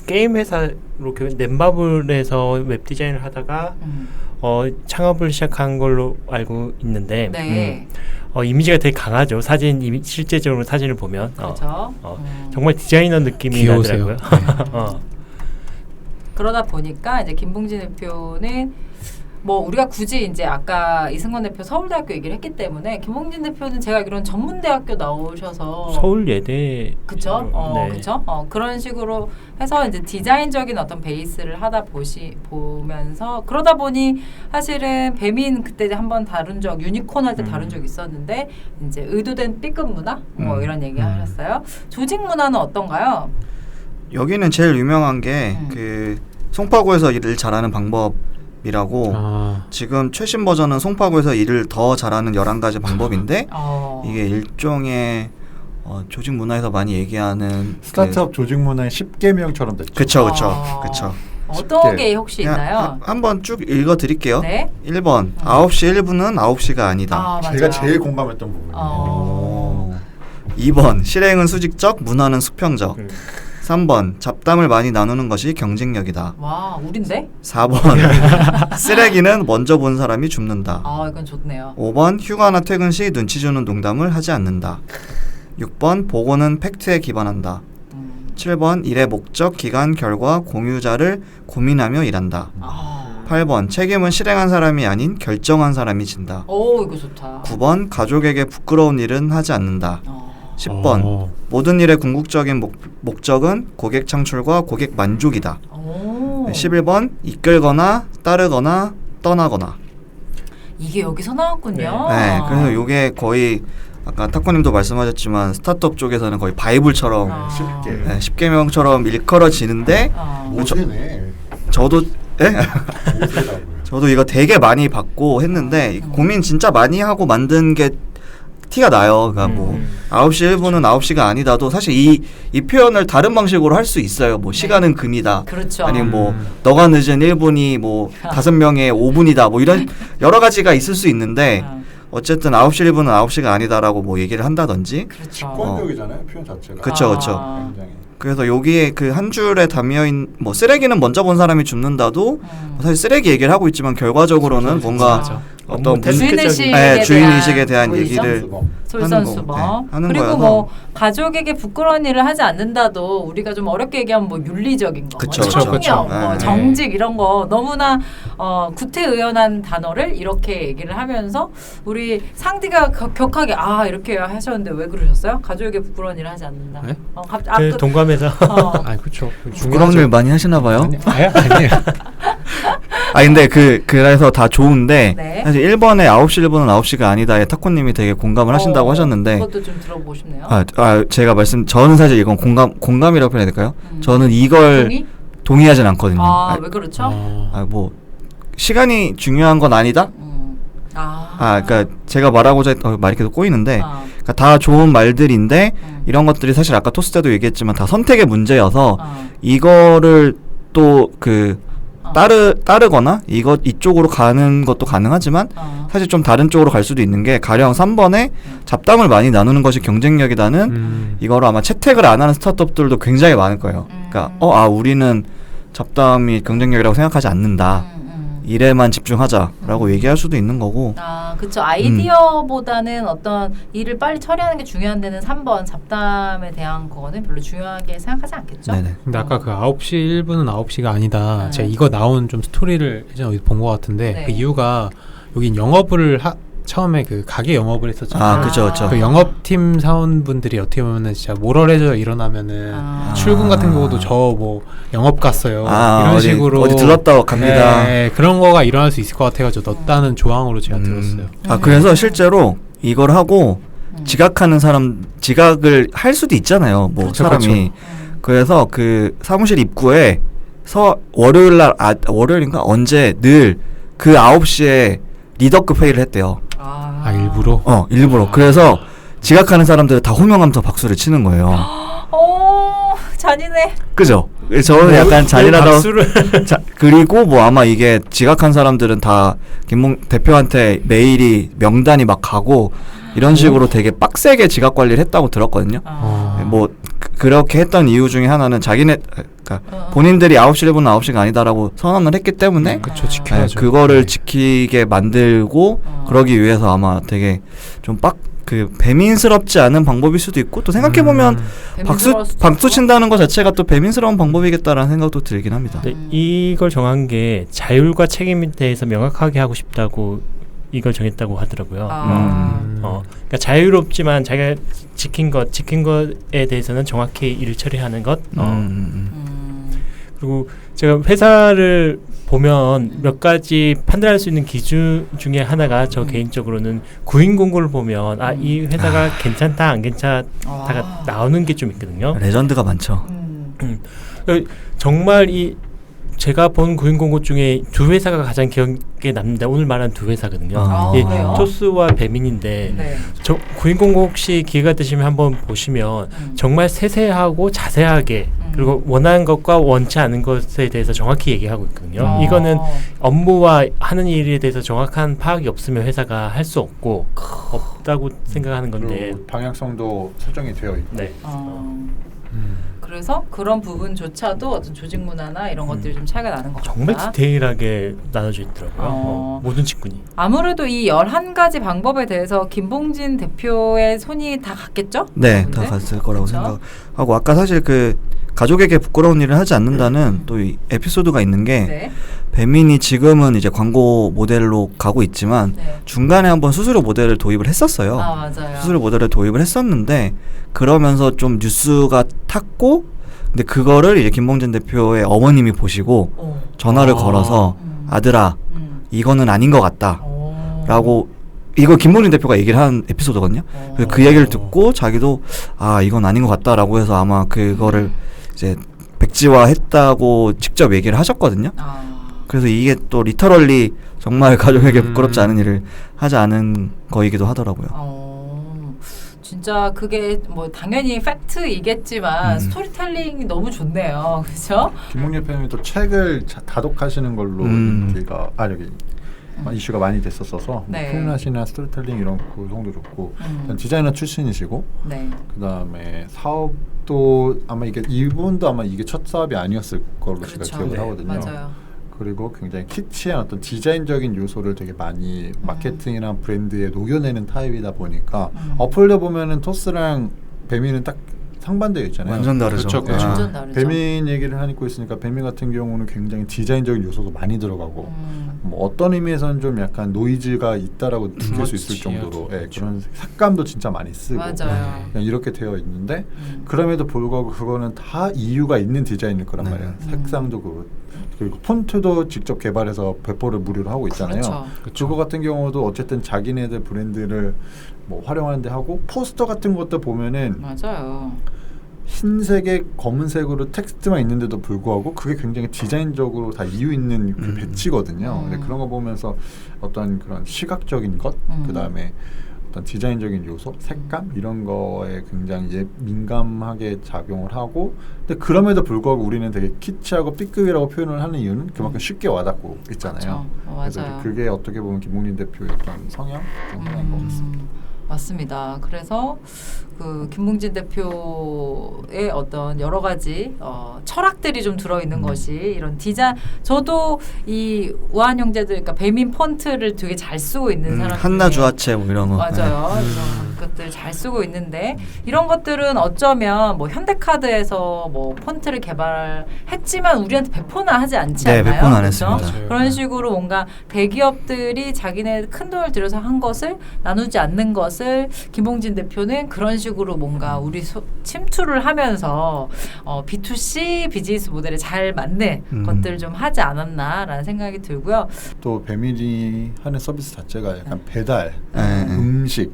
게임 회사로 넷마블에서 웹 디자인을 하다가 창업을 시작한 걸로 알고 있는데 이미지가 되게 강하죠. 실제적으로 사진을 보면 그렇죠. 정말 디자이너 느낌이 나더라고요. 그러다 보니까 이제 김봉진 대표는 뭐 우리가 굳이 이제 아까 이승건 대표 서울대학교 얘기를 했기 때문에 김홍진 대표는 제가 알기로는 전문대학교 나오셔서 서울예대 그쵸? 네. 그쵸? 그런 식으로 해서 이제 디자인적인 어떤 베이스를 하다 보면서 그러다 보니 사실은 배민 그때 한번 다룬 적 유니콘 할 때 다룬 적 있었는데 이제 의도된 B급 문화 뭐 이런 얘기 하셨어요. 조직 문화는 어떤가요? 여기는 제일 유명한 게 그 송파구에서 일을 잘하는 방법이라고 지금 최신 버전은 송파구에서 일을 더 잘하는 11가지 방법인데 이게 일종의 조직 문화에서 많이 얘기하는 스타트업 조직 문화의 10계명처럼 됐죠. 그쵸. 어떤 게 혹시 있나요? 한번 쭉 읽어 드릴게요. 네. 1번 9시 1분은 9시가 아니다. 제가 제일 공감했던 부분이에요. 2번 실행은 수직적, 문화는 수평적. 3번 잡담을 많이 나누는 것이 경쟁력이다. 와, 우린데? 4번 쓰레기는 먼저 본 사람이 줍는다. 이건 좋네요. 5번 휴가나 퇴근 시 눈치 주는 농담을 하지 않는다. 6번 보고는 팩트에 기반한다. 7번 일의 목적, 기간, 결과, 공유자를 고민하며 일한다. 8번 책임은 실행한 사람이 아닌 결정한 사람이 진다. 이거 좋다. 9번 가족에게 부끄러운 일은 하지 않는다. 10번 모든 일의 궁극적인 목적은 고객 창출과 고객 만족이다. 11번 이끌거나 따르거나 떠나거나. 이게 여기서 나왔군요. 네, 그래서 이게 거의 아까 타코님도 말씀하셨지만 스타트업 쪽에서는 거의 바이블처럼 쉽게 10계명처럼 일컬어지는데 모세네. 저도 모세라고요. 저도 이거 되게 많이 받고 했는데 고민 진짜 많이 하고 만든 게 티가 나요. 그러니까 뭐 9시 1분은 9시가 아니다도 사실 이 표현을 다른 방식으로 할 수 있어요. 뭐 시간은 금이다. 그렇죠. 아니면 뭐 너가 늦은 1분이 뭐 5명의 5분이다. 뭐 이런 여러 가지가 있을 수 있는데 어쨌든 9시 1분은 9시가 아니다라고 뭐 얘기를 한다든지. 그렇죠. 직관적이잖아요, 표현 자체가. 그렇죠. 굉장히. 그래서 여기에 그 한 줄에 담여인 뭐 쓰레기는 먼저 본 사람이 줍는다도 사실 쓰레기 얘기를 하고 있지만 결과적으로는 뭔가 어떤 주인의식에 대한 얘기를 솔선수범. 하는 그리고 거여서. 뭐 가족에게 부끄러운 일을 하지 않는다도 우리가 좀 어렵게 얘기하면 뭐 윤리적인 거, 그쵸, 뭐 청렴, 그쵸. 뭐 네. 정직 이런 거 너무나 구태의연한 단어를 이렇게 얘기를 하면서 우리 상디가 격하게 이렇게 하셨는데 왜 그러셨어요? 가족에게 부끄러운 일을 하지 않는다. 네? 동감해서. 그렇죠. 부끄러운 일 많이 하시나 봐요. 아니에요. 근데 그래서 다 좋은데 네. 사실 1번에 9시 1분은 9시가 아니다에 타코님이 되게 공감을 하신다고 하셨는데 그것도 좀 들어보고 싶네요. 제가 저는 사실 이건 공감이라고 표현해야 될까요? 저는 이걸 동의하진 않거든요. 왜 그렇죠? 뭐 시간이 중요한 건 아니다? 그러니까 제가 말하고자 했던 말이 계속 꼬이는데 그러니까 다 좋은 말들인데 이런 것들이 사실 아까 토스 때도 얘기했지만 다 선택의 문제여서 이거를 또 따르거나 이쪽으로 가는 것도 가능하지만 사실 좀 다른 쪽으로 갈 수도 있는 게 가령 3번에 잡담을 많이 나누는 것이 경쟁력이다는 이거로 아마 채택을 안 하는 스타트업들도 굉장히 많을 거예요. 그러니까 우리는 잡담이 경쟁력이라고 생각하지 않는다. 일에만 집중하자라고 얘기할 수도 있는 거고. 그렇죠. 아이디어보다는 어떤 일을 빨리 처리하는 게 중요한 데는 3번 잡담에 대한 거는 별로 중요하게 생각하지 않겠죠. 네네. 근데 아까 그 9시 1분은 9시가 아니다. 제가 이거 나온 좀 스토리를 예전에 어디서 본 것 같은데 그 이유가 여긴 영업을 처음에 그 가게 영업을 했었잖아요. 그렇죠. 그 영업팀 사원분들이 어떻게 보면은 진짜 모럴해져 일어나면은 출근 같은 경우도 저 뭐 영업 갔어요. 이런 식으로 어디 들렀다 갑니다. 네, 그런 거가 일어날 수 있을 것 같아가지고 넣었다는 조항으로 제가 들었어요. 그래서 실제로 이걸 하고 지각을 할 수도 있잖아요. 뭐 그렇죠, 사람이. 그렇죠. 그래서 그 사무실 입구에 월요일날 월요일인가 언제 늘 그 9시에 리더급 회의를 했대요. 일부러? 일부러. 그래서 지각하는 사람들 다 호명하면서 박수를 치는 거예요. 잔인해. 그죠? 저는 약간 잔인하다고. 그리고 뭐 아마 이게 지각한 사람들은 다 김몽 대표한테 메일이 명단이 막 가고 이런 식으로 되게 빡세게 지각 관리를 했다고 들었거든요. 뭐 그렇게 했던 이유 중에 하나는 그러니까 본인들이 9시 1분은 9시가 아니다라고 선언을 했기 때문에 그쵸, 지켜야죠. 그거를 지키게 만들고 그러기 위해서 아마 되게 좀 그 배민스럽지 않은 방법일 수도 있고 또 생각해 보면 박수 친다는 것 자체가 또 배민스러운 방법이겠다라는 생각도 들긴 합니다. 이걸 정한 게 자율과 책임에 대해서 명확하게 하고 싶다고 이걸 정했다고 하더라고요. 그러니까 자유롭지만 자기가 지킨 것에 대해서는 정확히 일 처리하는 것. 그리고 제가 회사를 보면 몇 가지 판단할 수 있는 기준 중에 하나가 저 개인적으로는 구인 공고를 보면 이 회사가 괜찮다 안 괜찮다가 나오는 게 좀 있거든요. 레전드가 많죠. 정말 제가 본 구인 공고 중에 두 회사가 가장 기억에 남는데 오늘 말한 두 회사거든요. 토스와 배민인데 네. 저 구인 공고 혹시 기회가 되시면 한번 보시면 정말 세세하고 자세하게 그리고 원하는 것과 원치 않은 것에 대해서 정확히 얘기하고 있거든요. 이거는 업무와 하는 일에 대해서 정확한 파악이 없으면 회사가 할 수 없다고 생각하는 건데 방향성도 설정이 되어 있고. 네. 그래서 그런 부분조차도 어떤 조직 문화나 이런 것들이 좀 차이가 나는 것 같다. 정말 디테일하게 나눠져 있더라고요. 모든 직군이. 아무래도 이 11가지 방법에 대해서 김봉진 대표의 손이 다 갔겠죠? 네, 다 갔을 거라고 생각하고 아까 사실 그 가족에게 부끄러운 일을 하지 않는다는 또 이 에피소드가 있는 게 배민이 지금은 이제 광고 모델로 가고 있지만 중간에 한번 수수료 모델을 도입을 했었어요. 맞아요. 수수료 모델을 도입을 했었는데 그러면서 좀 뉴스가 탔고 근데 그거를 이제 김봉진 대표의 어머님이 보시고 전화를 걸어서 아들아 이거는 아닌 것 같다 라고 이걸 김봉진 대표가 얘기를 한 에피소드거든요. 그래서 그 얘기를 듣고 자기도 이건 아닌 것 같다라고 해서 아마 그거를 이제 백지화했다고 직접 얘기를 하셨거든요. 그래서 이게 또 리터럴리 정말 가족에게 부끄럽지 않은 일을 하지 않은 거이기도 하더라고요. 진짜 그게 뭐 당연히 팩트이겠지만 스토리텔링이 너무 좋네요. 그렇죠? 김봉진 대표님이 또 책을 다독하시는 걸로 인기가 이슈가 많이 됐었어서 표현하시나 스토리텔링 이런 구성도 좋고 디자이너 출신이시고 그다음에 사업도 아마 이분도 아마 이게 첫 사업이 아니었을 걸로 제가 기억을 하거든요. 맞아요. 그리고 굉장히 키치한 어떤 디자인적인 요소를 되게 많이 마케팅이나 브랜드에 녹여내는 타입이다 보니까 어플도 보면은 토스랑 배민은 딱 상반되어 있잖아요. 완전 다르죠. 그렇죠. 완전 다르죠. 배민 얘기를 하고 있으니까 배민 같은 경우는 굉장히 디자인적인 요소도 많이 들어가고 뭐 어떤 의미에서는 좀 약간 노이즈가 있다라고 느낄 수 있을 정도로 그런 색감도 진짜 많이 쓰고 그냥 이렇게 되어 있는데 그럼에도 불구하고 그거는 다 이유가 있는 디자인일 거란 말이에요. 색상도 그리고 폰트도 직접 개발해서 배포를 무료로 하고 있잖아요. 그거 같은 경우도 어쨌든 자기네들 브랜드를 뭐 활용하는데 하고 포스터 같은 것도 보면은 흰색에 검은색으로 텍스트만 있는데도 불구하고 그게 굉장히 디자인적으로 다 이유 있는 그 배치거든요. 근데 그런 거 보면서 어떤 그런 시각적인 것, 그 다음에 어떤 디자인적인 요소, 색감 이런 거에 굉장히 민감하게 작용을 하고, 근데 그럼에도 불구하고 우리는 되게 키치하고 B급이라고 표현을 하는 이유는 그만큼 쉽게 와닿고 있잖아요. 그래서 그게 어떻게 보면 김봉진 대표의 어떤 성향 중 하나인 것 같습니다. 맞습니다. 그래서 그 김봉진 대표의 어떤 여러 가지 철학들이 좀 들어있는 것이 이런 저도 이 우한 형제들, 그러니까 배민 폰트를 되게 잘 쓰고 있는 사람, 한나 주화체 뭐 이런 거 맞아요. 이런 것들 잘 쓰고 있는데 이런 것들은 어쩌면 뭐 현대카드에서 뭐 폰트를 개발했지만 우리한테 배포는 하지 않지 않나요? 배포는 안 했습니다. 그런 식으로 뭔가 대기업들이 자기네 큰 돈을 들여서 한 것을 나누지 않는 것을 김봉진 대표는 그런 식으로 뭔가 우리 침투를 하면서 B2C 비즈니스 모델에 잘 맞는 것들을 좀 하지 않았나라는 생각이 들고요. 또 배민이 하는 서비스 자체가 약간 배달, 음식,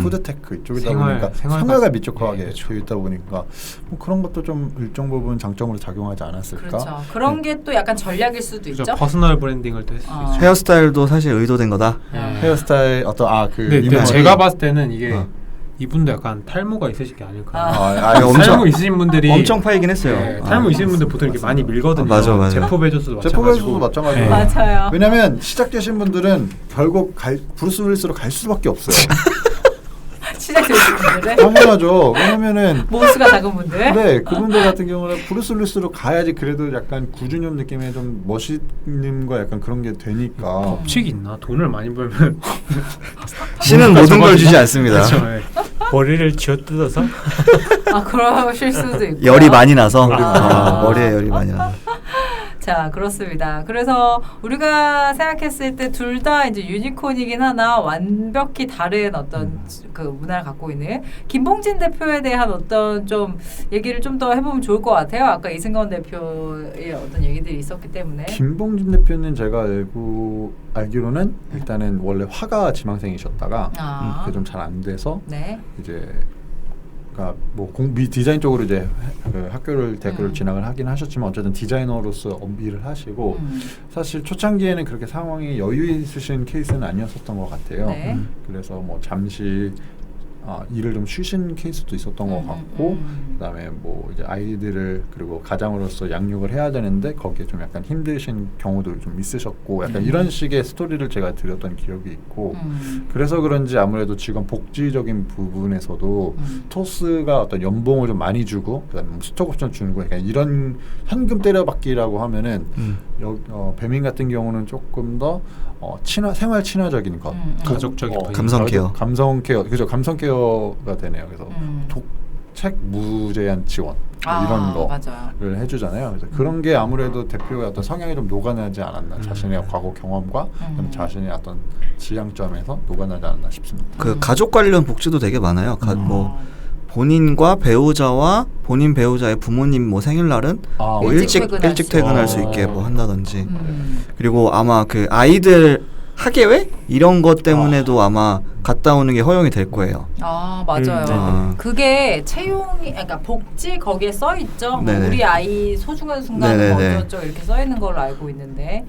푸드테크 이쪽이다 보니까 생활과 밀접하게 되어 있다 보니까 뭐 그런 것도 좀 일정 부분 장점으로 작용하지 않았을까? 그렇죠. 그런 게 또 약간 전략일 수도 있죠. 퍼스널 브랜딩을 또 했을 수 있죠. 헤어스타일도 사실 의도된 거다. 헤어스타일 근데 제가 봤을 때는 이게 이분도 약간 탈모가 있으신 게 아닐까. 엄청 탈모 있으신 분들이 엄청 파이긴 했어요. 탈모 있으신 분들 보통 이렇게 많이 밀거든요. 맞아. 제프 베조스도 마찬가지고. 맞아요. 왜냐면 시작되신 분들은 결국 브루스 윌리스로 갈 수밖에 없어요. 시작되신 되신 분들은 당연하죠. 왜냐면은 모수가 작은 분들. 네, 그분들 같은 경우는 브루스 윌리스로 가야지 그래도 약간 구준엽 느낌의 좀 멋있는과 약간 그런 게 되니까. 법칙이 있나? 돈을 많이 벌면 신은 모든 걸 주지 않습니다. 그렇죠. 네. 머리를 쥐어뜯어서 그러실 수도 있고. 열이 많이 나서 아. 머리에 열이 많이 나서. 자, 그렇습니다. 그래서 우리가 생각했을 때 둘 다 이제 유니콘이긴 하나 완벽히 다른 어떤 그 문화를 갖고 있는 김봉진 대표에 대한 어떤 좀 얘기를 좀 더 해보면 좋을 것 같아요. 아까 이승건 대표의 어떤 얘기들이 있었기 때문에. 김봉진 대표는 제가 알기로는 일단은 원래 화가 지망생이셨다가 그게 좀 잘 안 돼서 네. 이제 뭐 디자인 쪽으로 이제 그 대학교를 진학을 하긴 하셨지만 어쨌든 디자이너로서 일을 하시고 사실 초창기에는 그렇게 상황이 여유 있으신 케이스는 아니었었던 것 같아요. 네. 그래서 뭐 잠시 일을 좀 쉬신 케이스도 있었던 것 같고 그다음에 뭐 이제 아이들을 그리고 가장으로서 양육을 해야 되는데 거기에 좀 약간 힘드신 경우도 좀 있으셨고 약간 이런 식의 스토리를 제가 드렸던 기억이 있고 그래서 그런지 아무래도 지금 복지적인 부분에서도 토스가 어떤 연봉을 좀 많이 주고 그다음에 스톡 옵션 주는 거 약간 이런 현금 때려받기라고 하면은 배민 같은 경우는 조금 더 생활 친화적인 것, 가족적인 감성 케어, 감성 케어가 되네요. 그래서 책 무제한 지원 이런 거를 해주잖아요. 그래서 그런 게 아무래도 대표의 어떤 성향이 좀 녹아나지 않았나, 자신의 과거 경험과 자신의 어떤 지향점에서 녹아나지 않았나 싶습니다. 그 가족 관련 복지도 되게 많아요. 뭐 본인과 배우자와 본인 배우자의 부모님 뭐 생일날은 뭐 일찍 퇴근할 수 있게 뭐 한다든지 그리고 아마 그 아이들 학예회 이런 것 때문에도 아마 갔다 오는 게 허용이 될 거예요. 맞아요. 그게 채용이 그러니까 복지 거기에 써 있죠. 뭐 우리 아이 소중한 순간은 어쩌죠 이렇게 써 있는 걸로 알고 있는데.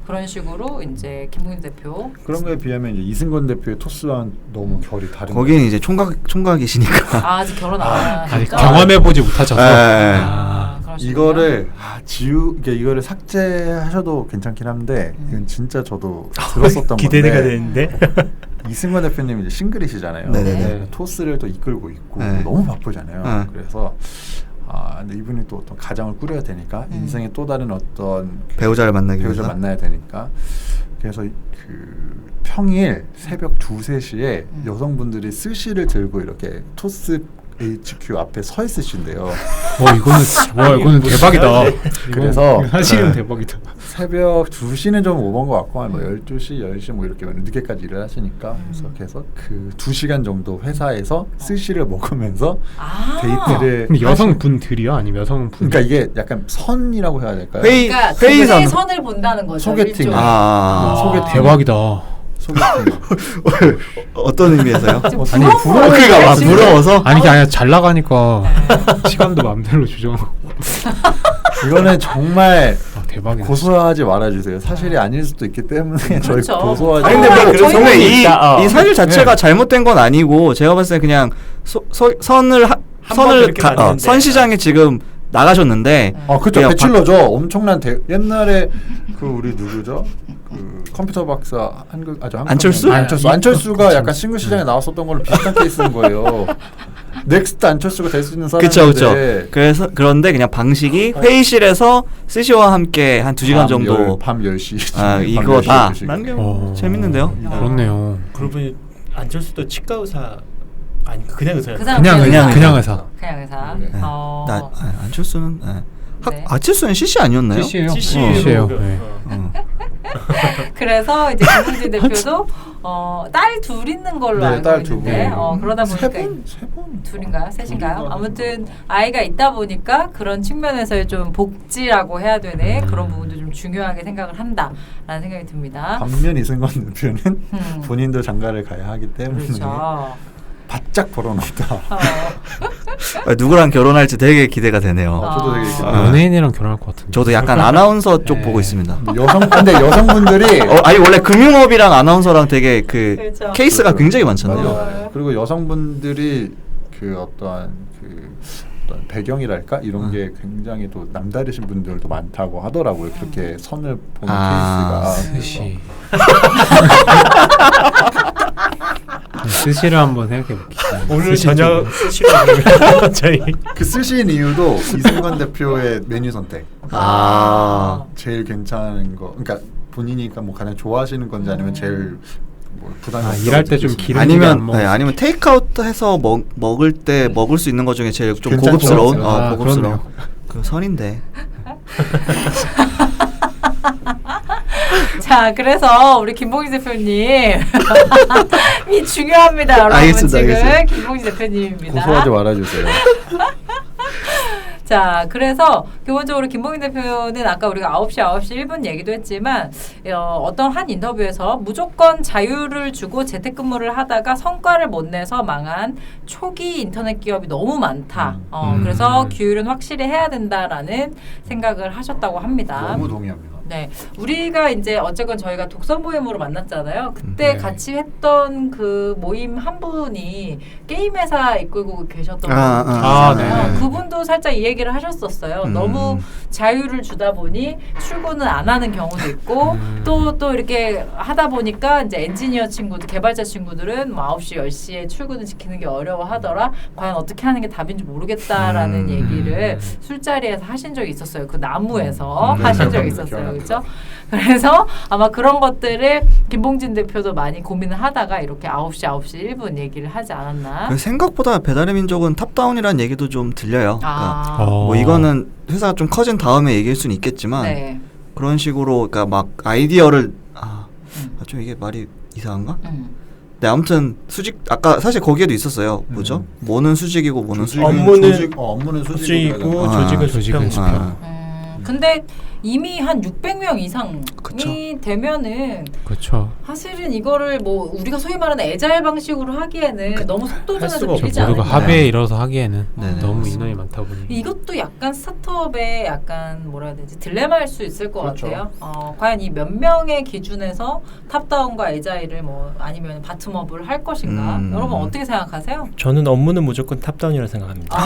그런 식으로 이제 김봉진 대표 그런 거에 비하면 이제 이승건 대표의 토스와는 너무 결이 다른. 거기는 이제 총각이시니까. 아직 결혼 안 아직 경험해 보지 못하셔서. 이거를 이거를 삭제하셔도 괜찮긴 한데 이건 진짜 저도 들었었던 기대가 건데. 되는데. 이승건 대표님이 이제 싱글이시잖아요. 네네네. 토스를 또 이끌고 있고 너무 바쁘잖아요. 그래서. 근데 이분이 또 어떤 가정을 꾸려야 되니까 인생의 또 다른 어떤 배우자를 만나야 되니까 그래서 그 평일 새벽 2, 3시에 여성분들이 스시를 들고 이렇게 토스 HQ 앞에 서 있으신데요. 이거는 대박이다. 그래서 사실은 대박이다. 새벽 2시는 좀 오버인 것 같고 뭐 12시, 10시 뭐 이렇게 늦게까지 일을 하시니까 그래서 그 2시간 정도 회사에서 스시를 먹으면서 데이트를 근데 여성분들이요? 아니면 여성분? 그러니까 이게 약간 선이라고 해야 될까요? 그러니까 회의상 선을 본다는 거죠. 소개팅. 소개팅. 대박이다. 어떤 의미에서요? 아니 부러워서? 아니 그게 아니라 잘 나가니까 시간도 마음대로 조정하고. 이거는 정말 대박이다. 고소하지 말아주세요. 사실이 아닐 수도 있기 때문에 저희 고소하지. 아니 근데 이 사실 자체가 잘못된 건 아니고 제가 봤을 때 그냥 선 시장에 지금 나가셨는데. 그렇죠. 배칠러죠. 엄청난 옛날에 그 우리 누구죠? 그 컴퓨터 박사 안철수가 약간 싱글 시장에 나왔었던 걸로 비슷한 케이스인 거예요. 넥스트 안철수가 될 수 있는 사람인데. 그렇죠. 그래서 그런데 그냥 방식이 회의실에서 스시와 함께 한 2시간 정도 밤 10시. 이거 다. 재밌는데요. 그렇네요. 그러고 보니 안철수도 치과 의사 아니 그냥 의사요. 그냥 의사. 안철수는 안철수는 CC 아니었나요? CC예요. 그래서 이제 김봉진 대표도 딸 둘 있는 걸로 알고 있는데 그러다 보니까 둘인가요? 셋인가요? 아무튼 아이가 있다 보니까 그런 측면에서의 좀 복지라고 해야 되네 그런 부분도 좀 중요하게 생각을 한다라는 생각이 듭니다. 반면 이승건 대표는 본인도 장가를 가야 하기 때문에 그렇죠. 바짝 벌어놨다. 누구랑 결혼할지 되게 기대가 되네요. 저도 되게 연예인이랑 결혼할 것 같은데. 저도 약간 아나운서 쪽 보고 있습니다. 근데 여성분들이 아니 원래 금융업이랑 아나운서랑 되게 그렇죠. 케이스가 굉장히 많잖아요. 맞아요. 그리고 여성분들이 그 어떤 배경이랄까 이런 게 굉장히 또 남다르신 분들도 많다고 하더라고요. 그렇게 선을 보는 케이스가. 스시를 한번 생각해 볼게요. 오늘 저녁 스시로 저희 그 쓰신 이유도 이승관 대표의 메뉴 선택. 제일 괜찮은 거. 그러니까 본인이가 뭐 가장 좋아하시는 건지 아니면 제일 뭐 부담이 일할 때 좀 기름 아니면 테이크아웃 해서 먹을 때 먹을 수 있는 것 중에 제일 좀 고급스러운 고급스러운 그 선인데. 자, 그래서 우리 김봉진 대표님 이 중요합니다, 여러분. 알겠습니다, 지금 알겠습니다. 김봉진 대표님입니다. 고소하지 말아주세요. 자, 그래서 기본적으로 김봉진 대표는 아까 우리가 9시 1분 얘기도 했지만 어떤 한 인터뷰에서 무조건 자유를 주고 재택근무를 하다가 성과를 못 내서 망한 초기 인터넷 기업이 너무 많다. 그래서 규율은 확실히 해야 된다라는 생각을 하셨다고 합니다. 너무 동의합니다. 네, 우리가 이제 어쨌건 저희가 독서 모임으로 만났잖아요. 그때 같이 했던 그 모임 한 분이 게임 회사 이끌고 계셨던 분이잖아요. 그분도 살짝 이 얘기를 하셨었어요. 너무 자유를 주다 보니 출근을 안 하는 경우도 있고 또 이렇게 하다 보니까 이제 엔지니어 친구들, 개발자 친구들은 뭐 9시, 10시에 출근을 지키는 게 어려워하더라. 과연 어떻게 하는 게 답인지 모르겠다라는 얘기를 술자리에서 하신 적이 있었어요. 그 나무에서 하신 적이 있었어요. 그렇죠? 그래서 아마 그런 것들을 김봉진 대표도 많이 고민을 하다가 이렇게 9시 1분 얘기를 하지 않았나. 생각보다 배달의 민족은 탑다운이라는 얘기도 좀 들려요. 그러니까 뭐 이거는 회사가 좀 커진 다음에 얘기할 수는 있겠지만 그런 식으로 그러니까 막 아이디어를 좀 이게 말이 이상한가? 네, 아무튼 수직 아까 사실 거기에도 있었어요. 뭐죠? 뭐는 수직이고 뭐는 업무는 수직이고 조직은 수평. 근데 이미 한 600명 이상이 되면은 그렇죠. 사실은 이거를 뭐 우리가 소위 말하는 애자일 방식으로 하기에는 너무 속도전에서 밀리지 않을까. 모두가 합의에 이뤄서 하기에는 너무 인원이 많다 보니 이것도 약간 스타트업의 약간 뭐라 해야 되지 딜레마일 수 있을 것 같아요. 과연 이 몇 명의 기준에서 탑다운과 애자일을 뭐 아니면 바텀업을 할 것인가. 여러분 어떻게 생각하세요? 저는 업무는 무조건 탑다운이라고 생각합니다.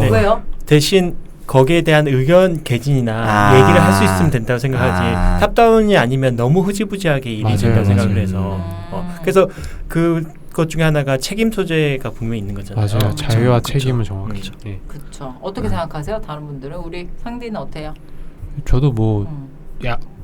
네. 왜요? 대신 거기에 대한 의견 개진이나 얘기를 할 수 있으면 된다고 생각하지 탑다운이 아니면 너무 흐지부지하게 일이 된다고 생각을 해서 그래서 그것 중에 하나가 책임 소재가 분명히 있는 거잖아요. 맞아요. 자유와 책임은 정확히. 그렇죠. 어떻게 생각하세요? 다른 분들은? 우리 상디는 어때요? 저도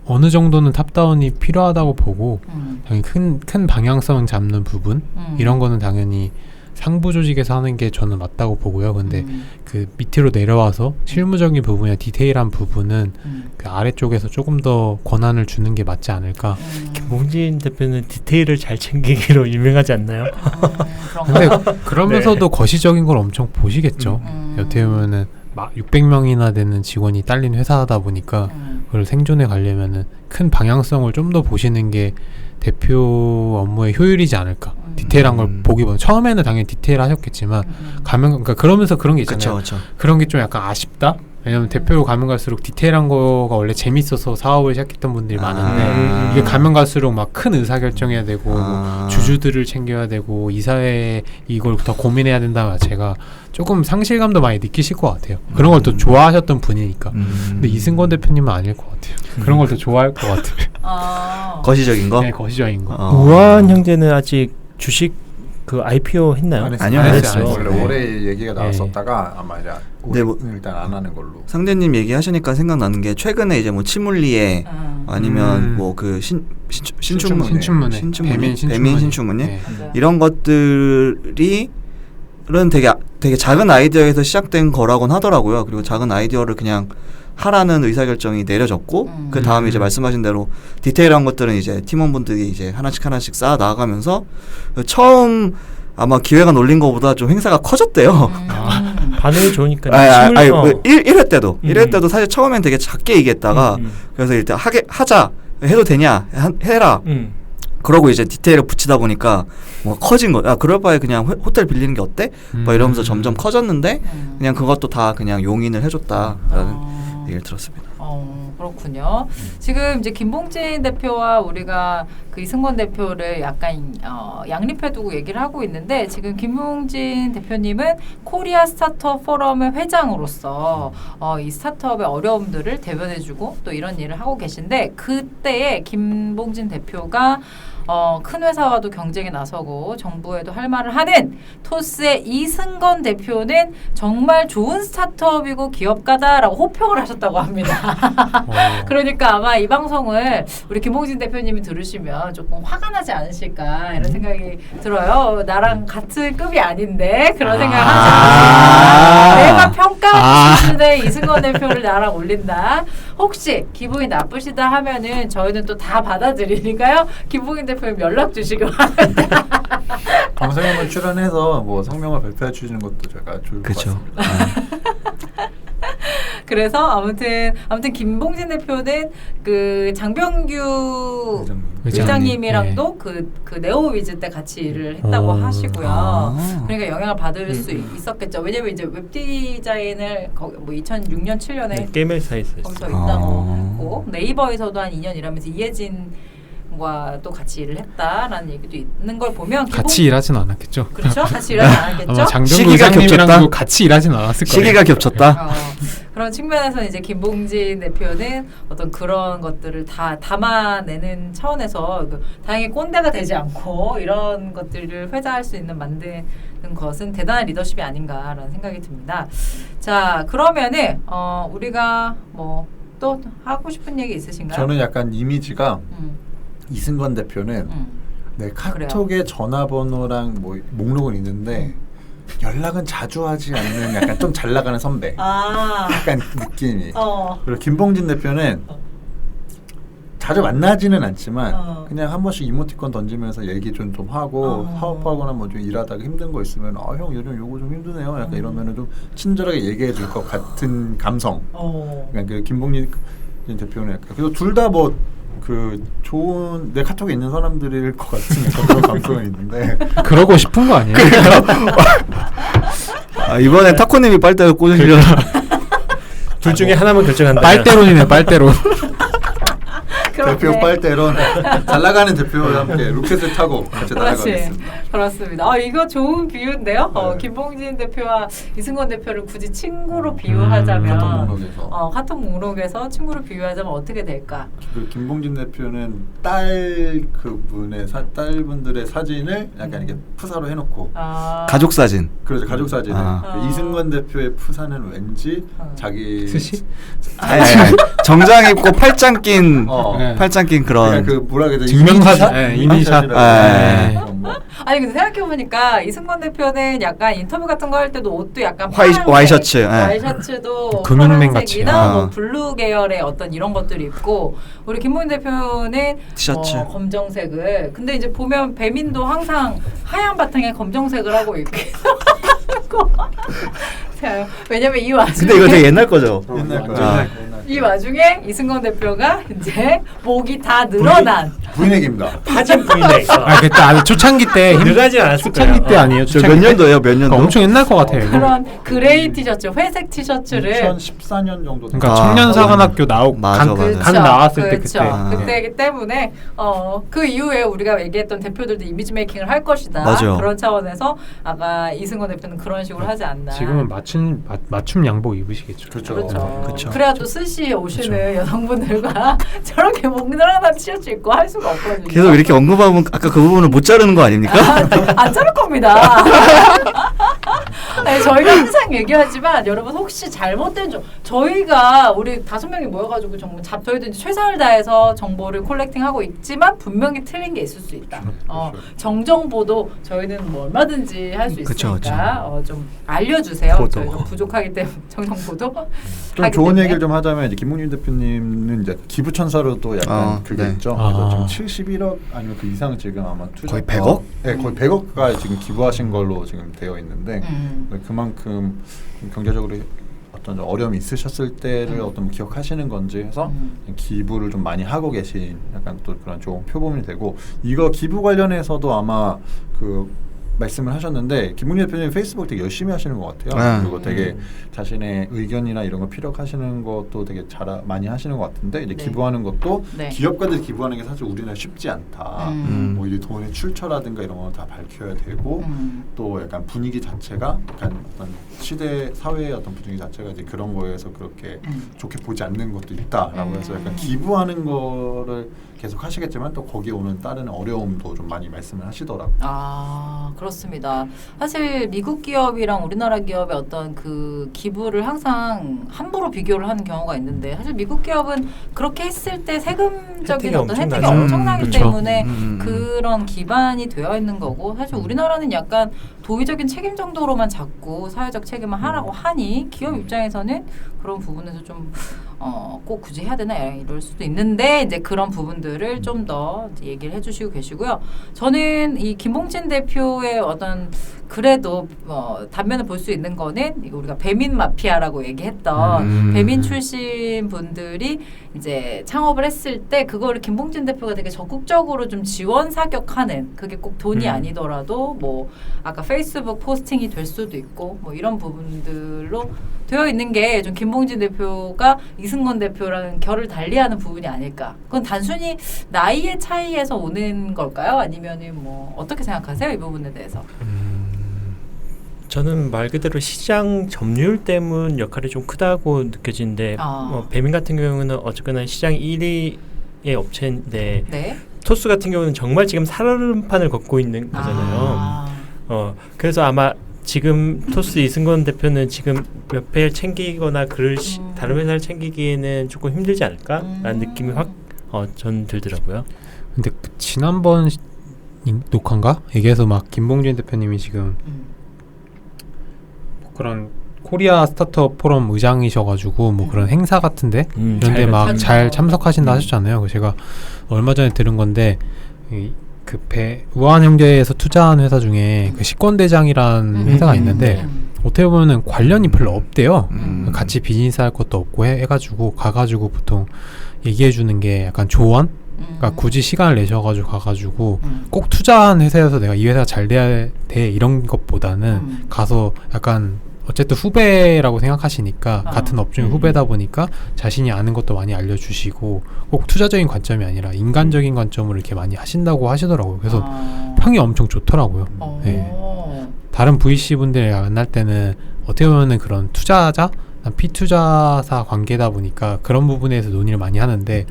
어느 정도는 탑다운이 필요하다고 보고 당연히 큰 방향성 잡는 부분 이런 거는 당연히 상부 조직에서 하는 게 저는 맞다고 보고요. 근데 그 밑으로 내려와서 실무적인 부분이나 디테일한 부분은 그 아래쪽에서 조금 더 권한을 주는 게 맞지 않을까. 김봉진 대표는 디테일을 잘 챙기기로 유명하지 않나요? 근데 그러면서도 거시적인 걸 엄청 보시겠죠. 어떻게 보면은 600명이나 되는 직원이 딸린 회사다 보니까 그걸 생존해 가려면은 큰 방향성을 좀 더 보시는 게 대표 업무의 효율이지 않을까. 디테일한 걸 보기보다 처음에는 당연히 디테일하셨겠지만 그러니까 그러면서 그런 게 있잖아요. 그쵸. 그런 게 좀 약간 아쉽다. 왜냐면 대표로 가면 갈수록 디테일한 거가 원래 재밌어서 사업을 시작했던 분들이 많은데 이게 가면 갈수록 막 큰 의사결정해야 되고 뭐 주주들을 챙겨야 되고 이사회 이걸 더 고민해야 된다 제가 조금 상실감도 많이 느끼실 것 같아요. 그런 걸 더 좋아하셨던 분이니까. 근데 이승건 대표님은 아닐 것 같아요. 그런 걸 더 좋아할 것 같아요. 거시적인 거? 네, 거시적인 거. 우한 형제는 아직 주식 그 IPO 했나요? 아니요, 안 했어요. 원래 올해 얘기가 나왔었다가 아마 이제 일단 안 하는 걸로. 상대님 얘기하시니까 생각나는 게 최근에 이제 뭐 치물리에 아니면 뭐 그 신춘문예 배민 신춘문예 이런 것들이 되게 작은 아이디어에서 시작된 거라고는 하더라고요. 그리고 작은 아이디어를 그냥 하라는 의사결정이 내려졌고 그 다음에 이제 말씀하신 대로 디테일한 것들은 이제 팀원분들이 이제 하나씩 쌓아 나가면서 처음 아마 기회가 놀린 것보다 좀 행사가 커졌대요. 반응이 좋으니까. 1회 때도 사실 처음엔 되게 작게 얘기했다가 그래서 일단 하자 해도 되냐 해라. 그러고 이제 디테일을 붙이다 보니까 뭐 커진 거야. 그럴 바에 그냥 호텔 빌리는 게 어때? 막 이러면서 점점 커졌는데 그냥 그것도 다 그냥 용인을 해줬다라는 얘기를 들었습니다. 그렇군요. 지금 이제 김봉진 대표와 우리가 그 이승건 대표를 약간 양립해두고 얘기를 하고 있는데 지금 김봉진 대표님은 코리아 스타트업 포럼의 회장으로서 이 스타트업의 어려움들을 대변해주고 또 이런 일을 하고 계신데 그때에 김봉진 대표가 큰 회사와도 경쟁에 나서고 정부에도 할 말을 하는 토스의 이승건 대표는 정말 좋은 스타트업이고 기업가다라고 호평을 하셨다고 합니다. 그러니까 아마 이 방송을 우리 김봉진 대표님이 들으시면 조금 화가 나지 않으실까 이런 생각이 들어요. 나랑 같은 급이 아닌데 그런 생각을 하죠. 내가 평가 기준에 이승건 대표를 나랑 올린다. 혹시 기분이 나쁘시다 하면은 저희는 또 다 받아들이니까요. 김봉진 대표님 연락 주시기 바랍니다. 방송에 한번 출연해서 뭐 성명을 발표해 주시는 것도 제가 좋을 것 같습니다. 그래서 아무튼 김봉진 대표는 그 장병규 의장님이랑도 그 네오위즈 때 같이 일을 했다고 하시고요. 그러니까 영향을 받을 수 있었겠죠. 왜냐면 이제 웹 디자인을 거기 뭐 2006년 7년에 게임 회사에서 거기서 있다고 했고 네이버에서도 한 2년 일하면서 이혜진과도 같이 일을 했다라는 얘기도 있는 걸 보면 같이 일하진 않았겠죠. 그렇죠. 같이 일하진 않았겠죠. 장병구 의장님이랑도 같이 일하진 않았을 거예요. 시기가 겹쳤다. 그런 측면에서 이제 김봉진 대표는 어떤 그런 것들을 다 담아내는 차원에서 다행히 꼰대가 되지 않고 이런 것들을 회자할 수 있는 만드는 것은 대단한 리더십이 아닌가라는 생각이 듭니다. 자, 그러면은 우리가 뭐 또 하고 싶은 얘기 있으신가요? 저는 약간 이미지가 이승건 대표는 내 카톡에 그래요. 전화번호랑 뭐 목록은 있는데 연락은 자주 하지 않는 약간 좀 잘 나가는 선배. 약간 느낌이. 그리고 김봉진 대표는 자주 만나지는 않지만 그냥 한 번씩 이모티콘 던지면서 얘기 좀 하고 사업하거나 뭐 좀 일하다가 힘든 거 있으면 형 요즘 요거 좀 힘드네요. 약간 이러면은 좀 친절하게 얘기해 줄 것 같은 감성. 그러니까 그 김봉진 대표는 약간 그래서 둘 다 뭐 그 좋은 내 카톡에 있는 사람들일 것 같은 그런 감성이 있는데 그러고 싶은 거 아니에요? 이번에 타코님이 빨대를 꽂으시려나? 둘 중에 하나만 결정한다. 빨대론이네 빨대론. 대표 빨대론 잘 나가는 대표와 함께 로켓을 타고 같이 날아가겠습니다. 그렇습니다. 이거 좋은 비유인데요. 네. 김봉진 대표와 이승건 대표를 굳이 친구로 비유하자면 카톡 목록에서 친구로 비유하자면 어떻게 될까? 그 김봉진 대표는 딸분의 딸분들의 사진을 약간 이렇게 푸사로 해놓고 가족 사진. 그렇죠. 가족 사진을 이승건 대표의 푸사는 왠지 자기 스시? 정장 입고 팔짱 낀 네. 팔짱 낀 그런 그 뭐라 그래야 돼? 증명사진, 이미샷. 아니 근데 생각해 보니까 이승건 대표는 약간 인터뷰 같은 거 할 때도 옷도 약간 와이셔츠, 와이셔츠도 금융맨 같이. 뭐 블루 계열의 어떤 이런 것들이 있고 우리 김봉진 대표는 티셔츠 검정색을. 근데 이제 보면 배민도 항상 하얀 바탕에 검정색을 하고 있게. 왜냐면 이 와중에 근데 이거 되게 옛날 거죠. 옛날 거죠. 이 와중에 이승건 대표가 이제 목이 다 늘어난 부인액입니다. 파진 부인액. 그때 아주 초창기 때 늘어나지 않았을 거예요. 초창기 때 아니에요? 몇 년도예요? 몇 년도? 엄청 옛날 것 같아요. 그런 그레이 티셔츠, 회색 티셔츠를 2014년 정도. 그러니까 청년사관학교 나오고 강 나왔을 때 그때. 그때이기 때문에 그 이후에 우리가 얘기했던 대표들도 이미지 메이킹을 할 것이다. 맞아요. 그런 차원에서 아까 이승건 대표는 그런 식으로 하지 않나. 지금은 맞춤 양복 입으시겠죠. 그렇죠. 그래야 또 스시 오시는 여성분들과 저렇게 목 늘어난 티셔츠 입고 할 수가 없거든요. 계속 이렇게 언급하면 아까 그 부분을 못 자르는 거 아닙니까? 안 자를 겁니다. 아니, 저희가 항상 얘기하지만 여러분 혹시 잘못된 저희가 우리 5명이 모여가지고 정말 저희도 이제 최선을 다해서 정보를 콜렉팅하고 있지만 분명히 틀린 게 있을 수 있다. 정정보도 저희는 뭐 얼마든지 할 수 있으니까 좀 알려주세요. 저희가 부족하기 때문에 정정보도 좀 좋은 얘기를 좀 하자면 이제 김봉진 대표님은 이제 기부천사로 또 약간 그게 있죠. 그래서 지금 71억 아니면 그 이상 지금 아마 투자 거의 100억? 네, 거의 100억까지 지금 기부하신 걸로 지금 되어 있는데 그만큼 경제적으로 어떤 어려움이 있으셨을 때를 어떤 기억하시는 건지 해서 기부를 좀 많이 하고 계신 약간 또 그런 좋은 표본이 되고 이거 기부 관련해서도 아마 그 말씀을 하셨는데 김봉진 대표님 페이스북 되게 열심히 하시는 것 같아요. 그리고 되게 자신의 의견이나 이런 거 피력하시는 것도 되게 많이 하시는 것 같은데 이제 기부하는 것도 기업가들 기부하는 게 사실 우리나라 쉽지 않다. 뭐 이제 돈의 출처라든가 이런 거 다 밝혀야 되고 또 약간 분위기 자체가 약간 어떤 시대 사회의 어떤 분위기 자체가 이제 그런 거에서 그렇게 좋게 보지 않는 것도 있다라고 해서 약간 기부하는 거를 계속 하시겠지만 또 거기에 오는 다른 어려움도 좀 많이 말씀을 하시더라고요. 아, 그렇습니다. 사실 미국 기업이랑 우리나라 기업의 어떤 그 기부를 항상 함부로 비교를 하는 경우가 있는데 사실 미국 기업은 그렇게 했을 때 세금적인 어떤 혜택이 엄청나기 때문에 그런 기반이 되어 있는 거고 사실 우리나라는 약간 도의적인 책임 정도로만 잡고 사회적 책임을 하라고 하니 기업 입장에서는 그런 부분에서 좀 꼭 굳이 해야 되나 이럴 수도 있는데 이제 그런 부분들을 좀 더 얘기를 해주시고 계시고요. 저는 이 김봉진 대표의 어떤 그래도 단면을 볼 수 있는 거는 우리가 배민 마피아라고 얘기했던 배민 출신 분들이 이제 창업을 했을 때 그거를 김봉진 대표가 되게 적극적으로 좀 지원 사격하는 그게 꼭 돈이 아니더라도 뭐 아까 페이스북 포스팅이 될 수도 있고 뭐 이런 부분들로 되어 있는 게 좀 김봉진 대표가 이승건 대표랑 결을 달리하는 부분이 아닐까. 그건 단순히 나이의 차이에서 오는 걸까요? 아니면은 뭐 어떻게 생각하세요? 이 부분에 대해서? 저는 말 그대로 시장 점유율 때문 역할이 좀 크다고 느껴지는데 배민 같은 경우는 어쨌거나 시장 1위의 업체인데 토스 같은 경우는 정말 지금 살얼음판을 걷고 있는 거잖아요. 그래서 아마 지금 토스 이승건 대표는 지금 몇 회를 챙기거나 다른 회사를 챙기기에는 조금 힘들지 않을까라는 느낌이 확 전 들더라고요. 근데 지난번 녹화인가? 얘기해서 막 김봉진 대표님이 지금 그런 코리아 스타트업 포럼 의장이셔가지고 뭐 그런 행사 같은데 이런데 막 잘 참석하신다 하셨잖아요. 그래서 제가 얼마 전에 들은 건데 우한형제에서 투자한 회사 중에 그 식권대장이라는 회사가 있는데 어떻게 보면은 관련이 별로 없대요. 같이 비즈니스 할 것도 없고 해가지고 가가지고 보통 얘기해주는 게 약간 조언? 그러니까 굳이 시간을 내셔가지고 가가지고 꼭 투자한 회사여서 내가 이 회사가 잘 돼야 돼 이런 것보다는 가서 약간 어쨌든 후배라고 생각하시니까 같은 업종의 후배다 보니까 자신이 아는 것도 많이 알려주시고 꼭 투자적인 관점이 아니라 인간적인 관점으로 이렇게 많이 하신다고 하시더라고요. 그래서 평이 엄청 좋더라고요. 네. 다른 VC 분들이 만날 때는 어떻게 보면은 그런 투자자, 피투자사 관계다 보니까 그런 부분에서 논의를 많이 하는데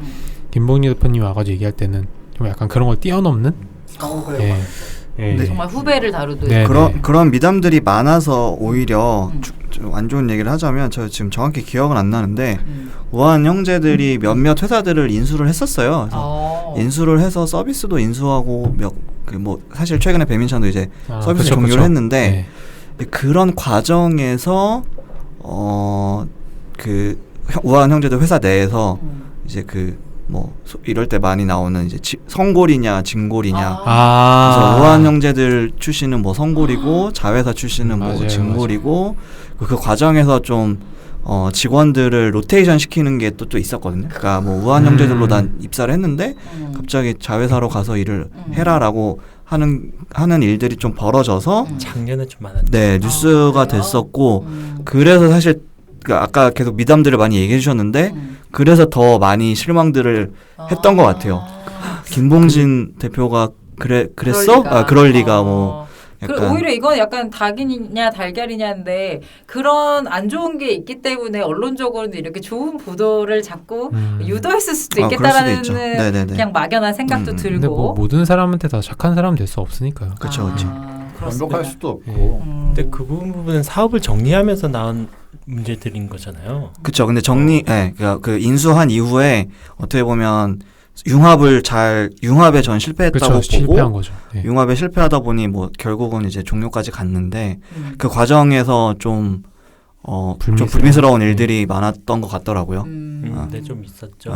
김봉진 대표님이 와가지고 얘기할 때는 좀 약간 그런 걸 뛰어넘는 정말 후배를 다루듯 그런 미담들이 많아서 오히려 좀 안 좋은 얘기를 하자면 저 지금 정확히 기억은 안 나는데 우한 형제들이 몇몇 회사들을 인수를 했었어요. 그래서 인수를 해서 서비스도 인수하고 뭐 사실 최근에 배민찬도 이제 서비스 종료를 했는데 그런 과정에서 그 우한 형제들 회사 내에서 이제 뭐 이럴 때 많이 나오는 이제 성골이냐 진골이냐 그래서 우한 형제들 출신은 뭐 성골이고 자회사 출신은 뭐 진골이고 그 과정에서 좀 직원들을 로테이션 시키는 게 또 있었거든요. 그러니까 뭐 우한 형제들로 난 입사를 했는데 갑자기 자회사로 가서 일을 해라라고 하는 일들이 좀 벌어져서 작년에 좀 많았죠. 네, 뉴스가 됐었고 그래서 사실 아까 계속 미담들을 많이 얘기해 주셨는데 그래서 더 많이 실망들을 했던 것 같아요. 김봉진 대표가 그랬어? 그럴 리가 뭐 약간 오히려 이건 약간 닭이냐 달걀이냐인데 그런 안 좋은 게 있기 때문에 언론적으로는 이렇게 좋은 보도를 자꾸 유도했을 수도 있겠다라는 그냥 막연한 생각도 들고. 근데 뭐 모든 사람한테 다 착한 사람 될 수 없으니까요. 그렇죠. 완벽할 수도 없고. 근데 그 부분은 사업을 정리하면서 나온 문제들인 거잖아요. 그렇죠. 근데 그 인수한 이후에 어떻게 보면 융합에 전 실패했다고 보고 실패한 거죠. 융합에 실패하다 보니 뭐 결국은 이제 종료까지 갔는데 그 과정에서 좀 불미스러운 일들이 많았던 것 같더라고요. 네, 좀 있었죠.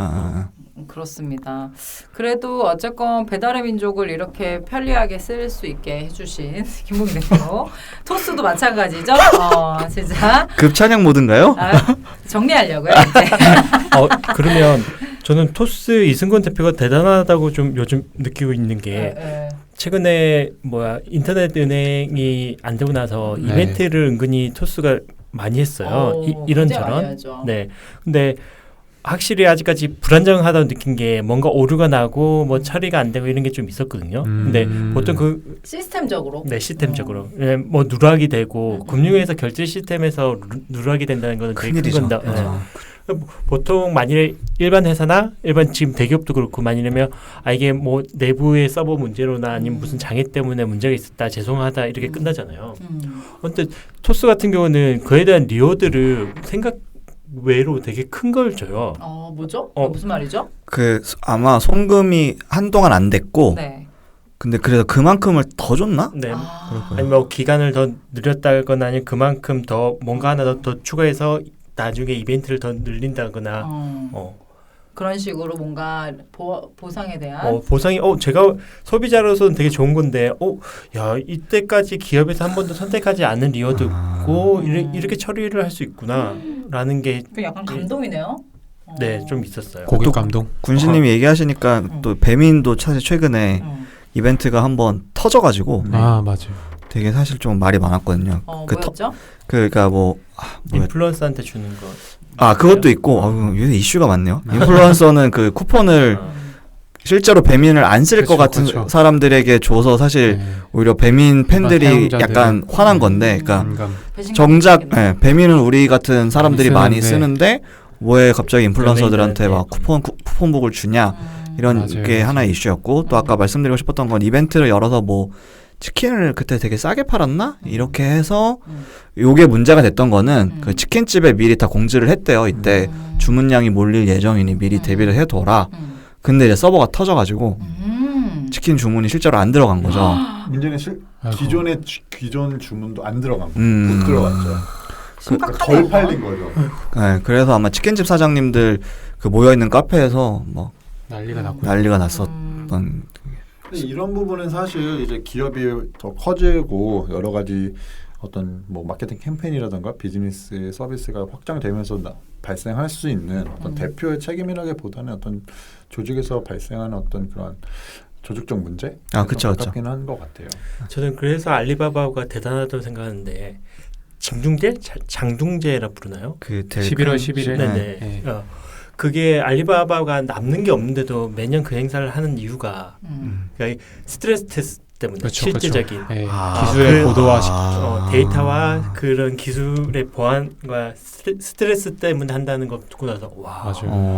그렇습니다. 그래도 어쨌건 배달의 민족을 이렇게 편리하게 쓸 수 있게 해주신 김봉진 대표 토스도 마찬가지죠. 진짜 급찬양 모드인가요? 정리하려고요. 이제. 그러면 저는 토스 이승건 대표가 대단하다고 좀 요즘 느끼고 있는 게 최근에 인터넷 은행이 안 되고 나서 이벤트를 은근히 토스가 많이 했어요. 이런저런. 네. 근데 확실히 아직까지 불안정하다고 느낀 게 뭔가 오류가 나고 뭐 처리가 안 되고 이런 게 좀 있었거든요. 근데 보통 그 시스템적으로. 네, 시스템적으로. 뭐 누락이 되고 금융회사 결제 시스템에서 누락이 된다는 거는 되게 큰 건다. 네. 보통 만일에 일반 회사나 일반 지금 대기업도 그렇고 만일이면 이게 뭐 내부의 서버 문제로나 아니면 무슨 장애 때문에 문제가 있었다 죄송하다 이렇게 끝나잖아요. 근데 토스 같은 경우는 그에 대한 리워드를 생각 외로 되게 큰 걸 줘요. 뭐죠? 무슨 말이죠? 아마 송금이 한동안 안 됐고 네. 근데 그래서 그만큼을 더 줬나? 네. 아니면 뭐 기간을 더 늘렸다거나 아니면 그만큼 더 뭔가 하나 더 추가해서 나중에 이벤트를 더 늘린다거나 그런 식으로 뭔가 보상에 대한 보상이 제가 소비자로서는 되게 좋은 건데 야 이때까지 기업에서 한 번도 선택하지 않은 리워드고 이렇게 처리를 할 수 있구나라는 게 약간 감동이네요. 네, 좀 있었어요. 고객 감동. 군신님이 얘기하시니까 또 배민도 사실 최근에 이벤트가 한번 터져가지고 맞아요. 되게 사실 좀 말이 많았거든요. 뭐였죠? 그러니까 인플루언서한테 주는 거. 그것도 있고 요새 이슈가 많네요. 인플루언서는 그 쿠폰을 실제로 배민을 안 쓸 것 같은 사람들에게 줘서 사실 오히려 배민 팬들이 약간 화난 건데, 그러니까 정작 배민은 우리 같은 사람들이 많이 쓰는데 왜 갑자기 인플루언서들한테 막 쿠폰북을 주냐 이런 게 하나의 이슈였고, 또 아까 말씀드리고 싶었던 건 이벤트를 열어서 뭐 치킨을 그때 되게 싸게 팔았나? 이렇게 해서 요게 문제가 됐던 거는 그 치킨집에 미리 다 공지를 했대요. 이때 주문량이 몰릴 예정이니 미리 대비를 해둬라. 근데 이제 서버가 터져가지고 치킨 주문이 실제로 안 들어간 거죠. 문제는 기존 주문도 안 들어간 거예요. 못 들어갔죠. 덜 팔린 거죠. 네, 그래서 아마 치킨집 사장님들 그 모여있는 카페에서 뭐 난리가 났었던. 근데 이런 부분은 사실 이제 기업이 더 커지고 여러 가지 어떤 뭐 마케팅 캠페인이라든가 비즈니스 서비스가 확장되면서 발생할 수 있는 어떤 대표의 책임이라기보다는 어떤 조직에서 발생하는 어떤 그런 조직적 문제? 그렇죠. 가깝긴 한 것 같아요. 저는 그래서 알리바바가 대단하다고 생각하는데 장중제라 부르나요? 11월 11일. 네네. 그게 알리바바가 남는 게 없는데도 매년 그 행사를 하는 이유가 그러니까 스트레스 테스트 때문에 실질적인 기술의 고도화 데이터와 그런 기술의 보안과 스트레스 때문에 한다는 거 듣고 나서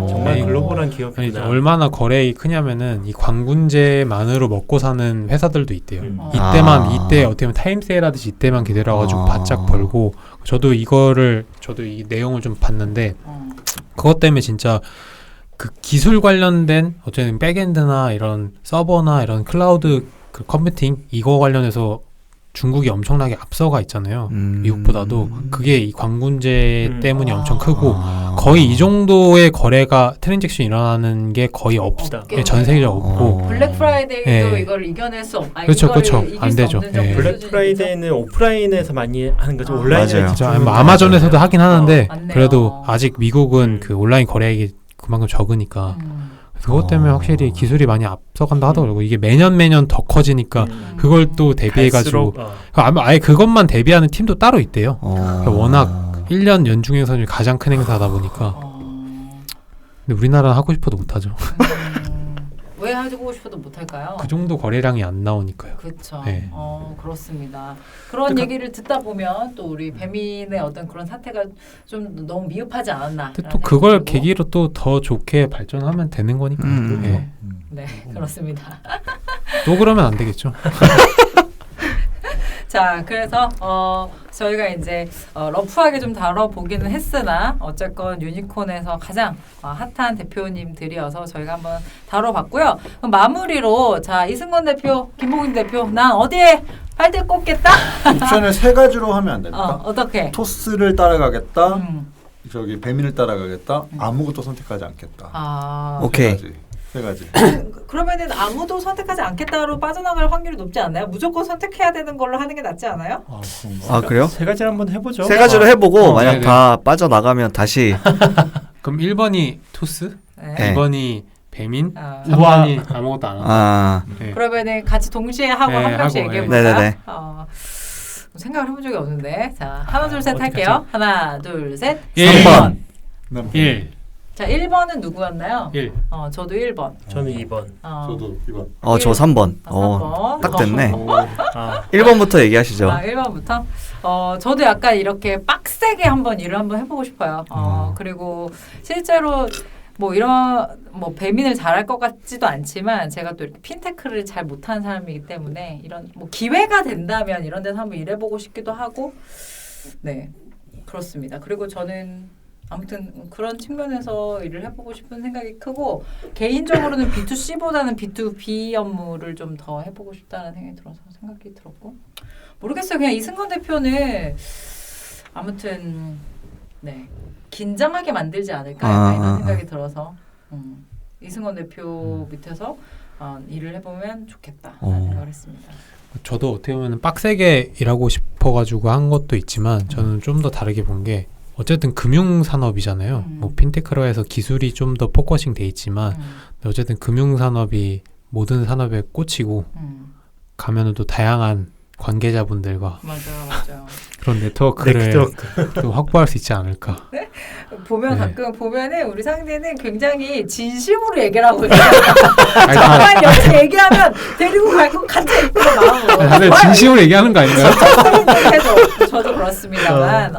정말 글로벌한 기업이구나. 얼마나 거래액이 크냐면은 이 광군제만으로 먹고 사는 회사들도 있대요. 이때 어떻게 보면 타임세일 하듯이 이때만 기다려가지고 바짝 벌고, 저도 이 내용을 좀 봤는데 그것 때문에 진짜 그 기술 관련된 어쨌든 백엔드나 이런 서버나 이런 클라우드 그 컴퓨팅 이거 관련해서 중국이 엄청나게 앞서가 있잖아요. 미국보다도. 그게 이 광군제 때문이 엄청 크고 거의 이 정도의 거래가 트랜잭션이 일어나는 게 거의 전 세계적으로 없고. 블랙 프라이데이도 이걸 이겨낼 수 그렇죠. 안 되죠. 블랙 프라이데이는 오프라인에서 많이 하는 거죠. 온라인에서 아마존에서도 하긴 하는데 그래도 아직 미국은 그 온라인 거래액이 그만큼 적으니까 그것 때문에 확실히 기술이 많이 앞서간다 하더라고요. 이게 매년 더 커지니까 그걸 또 대비해가지고 아예 그것만 대비하는 팀도 따로 있대요. 그러니까 워낙 1년 연중에서는 가장 큰 행사다 보니까. 근데 우리나라는 하고 싶어도 못하죠. 왜 하고 싶어도 못할까요? 그 정도 거래량이 안 나오니까요. 그렇죠. 그렇습니다. 그런 얘기를 듣다 보면 또 우리 배민의 어떤 그런 사태가 좀 너무 미흡하지 않았나. 또 그걸 계기로 또 더 좋게 발전하면 되는 거니까. 네, 그렇습니다. 또 그러면 안 되겠죠. 자, 그래서 저희가 이제 러프하게 좀 다뤄보기는 했으나 어쨌건 유니콘에서 가장 핫한 대표님들이어서 저희가 한번 다뤄봤고요. 그럼 마무리로 자 이승건 대표, 김봉인 대표, 난 어디에 발들 꽂겠다? 옵션을 3가지로 하면 안 됩니까? 어떻게? 토스를 따라가겠다. 저기 배민을 따라가겠다. 아무것도 선택하지 않겠다. 오케이. 3가지. 그러면은 아무도 선택하지 않겠다로 빠져나갈 확률이 높지 않나요? 무조건 선택해야 되는 걸로 하는 게 낫지 않아요? 그래요? 3가지를 한번 해보죠. 3가지로 해보고 만약 다 빠져나가면 다시 그럼 1번이 토스, 2번이 배민, 3번이 아무것도 안 하고. 네. 그러면은 같이 동시에 하고 한 명씩 얘기해볼까요? 생각을 해본 적이 없는데. 자, 하나 둘 셋 할게요. 하나 둘 셋. 3번. 1. 자, 1번은 누구였나요? 1. 저도 1번. 저는 2번. 저도 2번. 저 3번. 3번. 딱 됐네. 1번부터 얘기하시죠. 1번부터. 저도 약간 이렇게 빡세게 한번 일을 한번 해보고 싶어요. 그리고 실제로 뭐 이런 뭐 배민을 잘할 것 같지도 않지만 제가 또 이렇게 핀테크를 잘 못하는 사람이기 때문에 이런 뭐 기회가 된다면 이런 데서 한번 일해보고 싶기도 하고 네 그렇습니다. 그리고 저는 아무튼 그런 측면에서 일을 해보고 싶은 생각이 크고 개인적으로는 B2C보다는 B2B 업무를 좀 더 해보고 싶다는 생각이 들었고 모르겠어요. 그냥 이승건 대표는 아무튼 네 긴장하게 만들지 않을까 이런 생각이 들어서 이승건 대표 밑에서 일을 해보면 좋겠다라는 생각을 했습니다. 저도 어떻게 보면 빡세게 일하고 싶어가지고 한 것도 있지만 저는 좀 더 다르게 본 게 어쨌든 금융산업이잖아요. 뭐 핀테크로 해서 기술이 좀 더 포커싱 돼 있지만 어쨌든 금융산업이 모든 산업에 꽂히고 가면은 또 다양한 관계자분들과 맞아요. 그런 네트워크를 또 확보할 수 있지 않을까. 네? 보면 가끔 보면은 우리 상대는 굉장히 진심으로 얘기를 하고 있어요. 정말 여기서 얘기하면 데리고 갈 것 같아 그런 마음으로. 다들 진심으로 얘기하는 거 아닌가요? 저도 그렇습니다만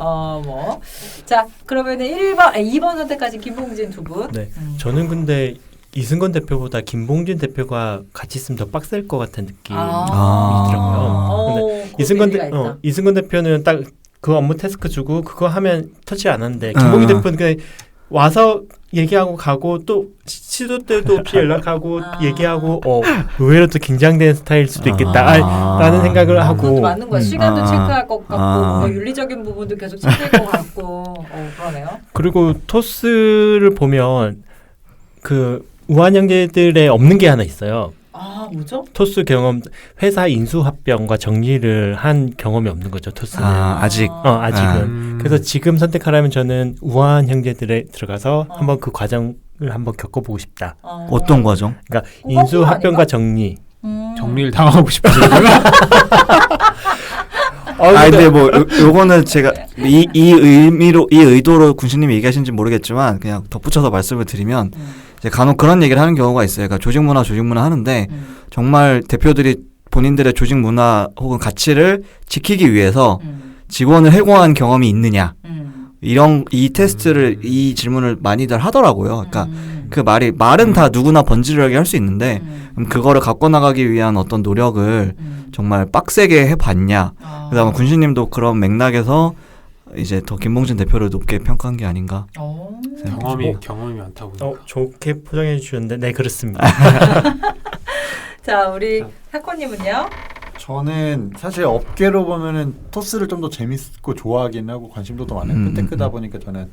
자 그러면은 2번 선택까지 김봉진 두 분. 네, 저는 근데 이승건 대표보다 김봉진 대표가 같이 있으면 더 빡셀 것 같은 느낌이 들더라고요. 근데 이승건 대표는 딱 그 업무 태스크 주고 그거 하면 터치 안 하는데 김봉진 대표는 그냥 와서 얘기하고 가고 또 시도 때도 없이 연락하고 얘기하고 의외로 또 긴장된 스타일 수도 있겠다라는 생각을 하고 그것도 맞는 거야. 시간도 체크할 것 같고 뭐 윤리적인 부분도 계속 챙길 것 같고 그러네요. 그리고 토스를 보면 그 우한 형제들의 없는 게 하나 있어요. 뭐죠? 토스 경험 회사 인수합병과 정리를 한 경험이 없는 거죠. 토스는 아직은. 그래서 지금 선택하라면 저는 우한 형제들에 들어가서 한번 그 과정을 한번 겪어보고 싶다. 어떤 과정? 그러니까 인수합병과 정리. 정리를 당하고 싶으세요? 근데 뭐 요거는 제가 이 의도로 군수님이 얘기하신지 모르겠지만 그냥 덧붙여서 말씀을 드리면 이제 간혹 그런 얘기를 하는 경우가 있어요. 그러니까 조직 문화 하는데 정말 대표들이 본인들의 조직 문화 혹은 가치를 지키기 위해서 직원을 해고한 경험이 있느냐 이 테스트를 이 질문을 많이들 하더라고요. 그러니까 그 말은 다 누구나 번지르르하게 할 수 있는데 그거를 갖고 나가기 위한 어떤 노력을 정말 빡세게 해봤냐. 그다음에 군수님도 그런 맥락에서 이제 더 김봉진 대표를 높게 평가한 게 아닌가. 경험이 많다고. 좋게 포장해 주셨는데 네 그렇습니다. 자 우리 사코님은요? 저는 사실 업계로 보면은 토스를 좀 더 재밌고 좋아하긴 하고 관심도 더 많은 핀테크다 보니까 저는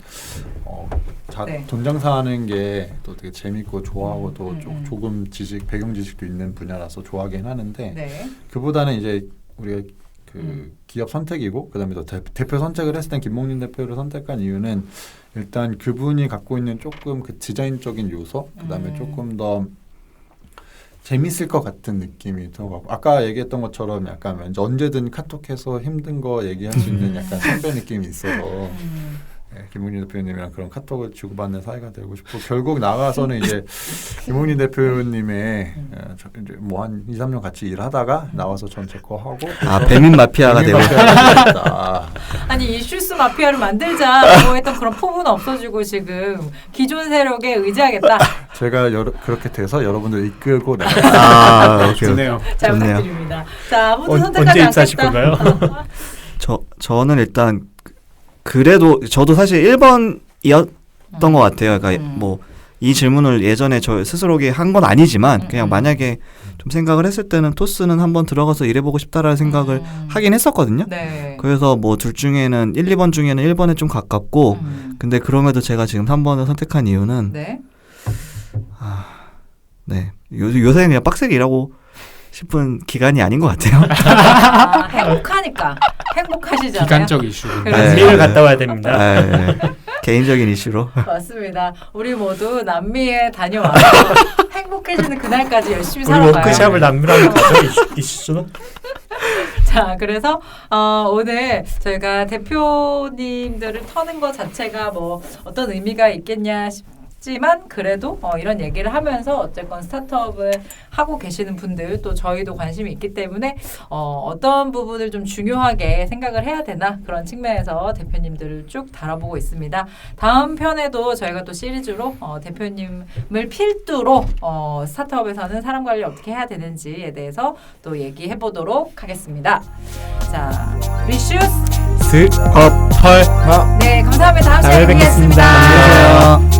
돈 장사하는 게 또 되게 재밌고 좋아하고 또 조금 배경 지식도 있는 분야라서 좋아하긴 하는데 그보다는 이제 우리가 그 기업 선택이고 그다음에 또 대표 선택을 했을 땐 김봉진 대표를 선택한 이유는 일단 그분이 갖고 있는 조금 그 디자인적인 요소 그다음에 조금 더 재밌을 것 같은 느낌이 들어가고 아까 얘기했던 것처럼 약간 왠지 언제든 카톡해서 힘든 거 얘기할 수 있는 약간 선배 느낌이 있어서 김봉진 대표님이랑 그런 카톡을 주고받는 사이가 되고 싶고 결국 나가서는 이제 김봉진 대표님의 뭐 한 2, 3년 같이 일하다가 나와서 전 제 거 하고 배민 마피아가 되고 아니 이슈스 마피아를 만들자라고 했던 그런 포부는 없어지고 지금 기존 세력에 의지하겠다. 제가 그렇게 돼서 여러분들 이끌고 좋네요. 잘 부탁드립니다. 자 아무도 선택하지 언제 입사하실 건가요? 저는 일단 그래도 저도 사실 1번이었던 것 같아요. 그러니까 뭐 이 질문을 예전에 저 스스로 한 건 아니지만 그냥 만약에 좀 생각을 했을 때는 토스는 한번 들어가서 일해보고 싶다라는 생각을 하긴 했었거든요. 그래서 뭐 둘 중에는 1, 2번 중에는 1번에 좀 가깝고 근데 그럼에도 제가 지금 3번을 선택한 이유는 요새는 그냥 빡세게 일하고 싶은 기간이 아닌 것 같아요. 행복하니까 행복하시잖아요. 기간적 이슈. 남미를 갔다 와야 됩니다. 개인적인 이슈로. 맞습니다. 우리 모두 남미에 다녀와서 행복해지는 그날까지 열심히 우리 살아봐요. 워크샵을 남미로 하면 되죠? 이슈는? 자, 그래서 오늘 저희가 대표님들을 터는 것 자체가 뭐 어떤 의미가 있겠냐 싶지만 그래도 이런 얘기를 하면서 어쨌건 스타트업을 하고 계시는 분들 또 저희도 관심이 있기 때문에 어떤 부분을 좀 중요하게 생각을 해야 되나 그런 측면에서 대표님들을 쭉 다뤄보고 있습니다. 다음 편에도 저희가 또 시리즈로 대표님을 필두로 스타트업에서는 사람 관리 어떻게 해야 되는지에 대해서 또 얘기해 보도록 하겠습니다. 자, 리슈스 스업 털 네, 감사합니다. 다음 다음에 시간에 뵙겠습니다. 뵙겠습니다. 안녕히 계세요.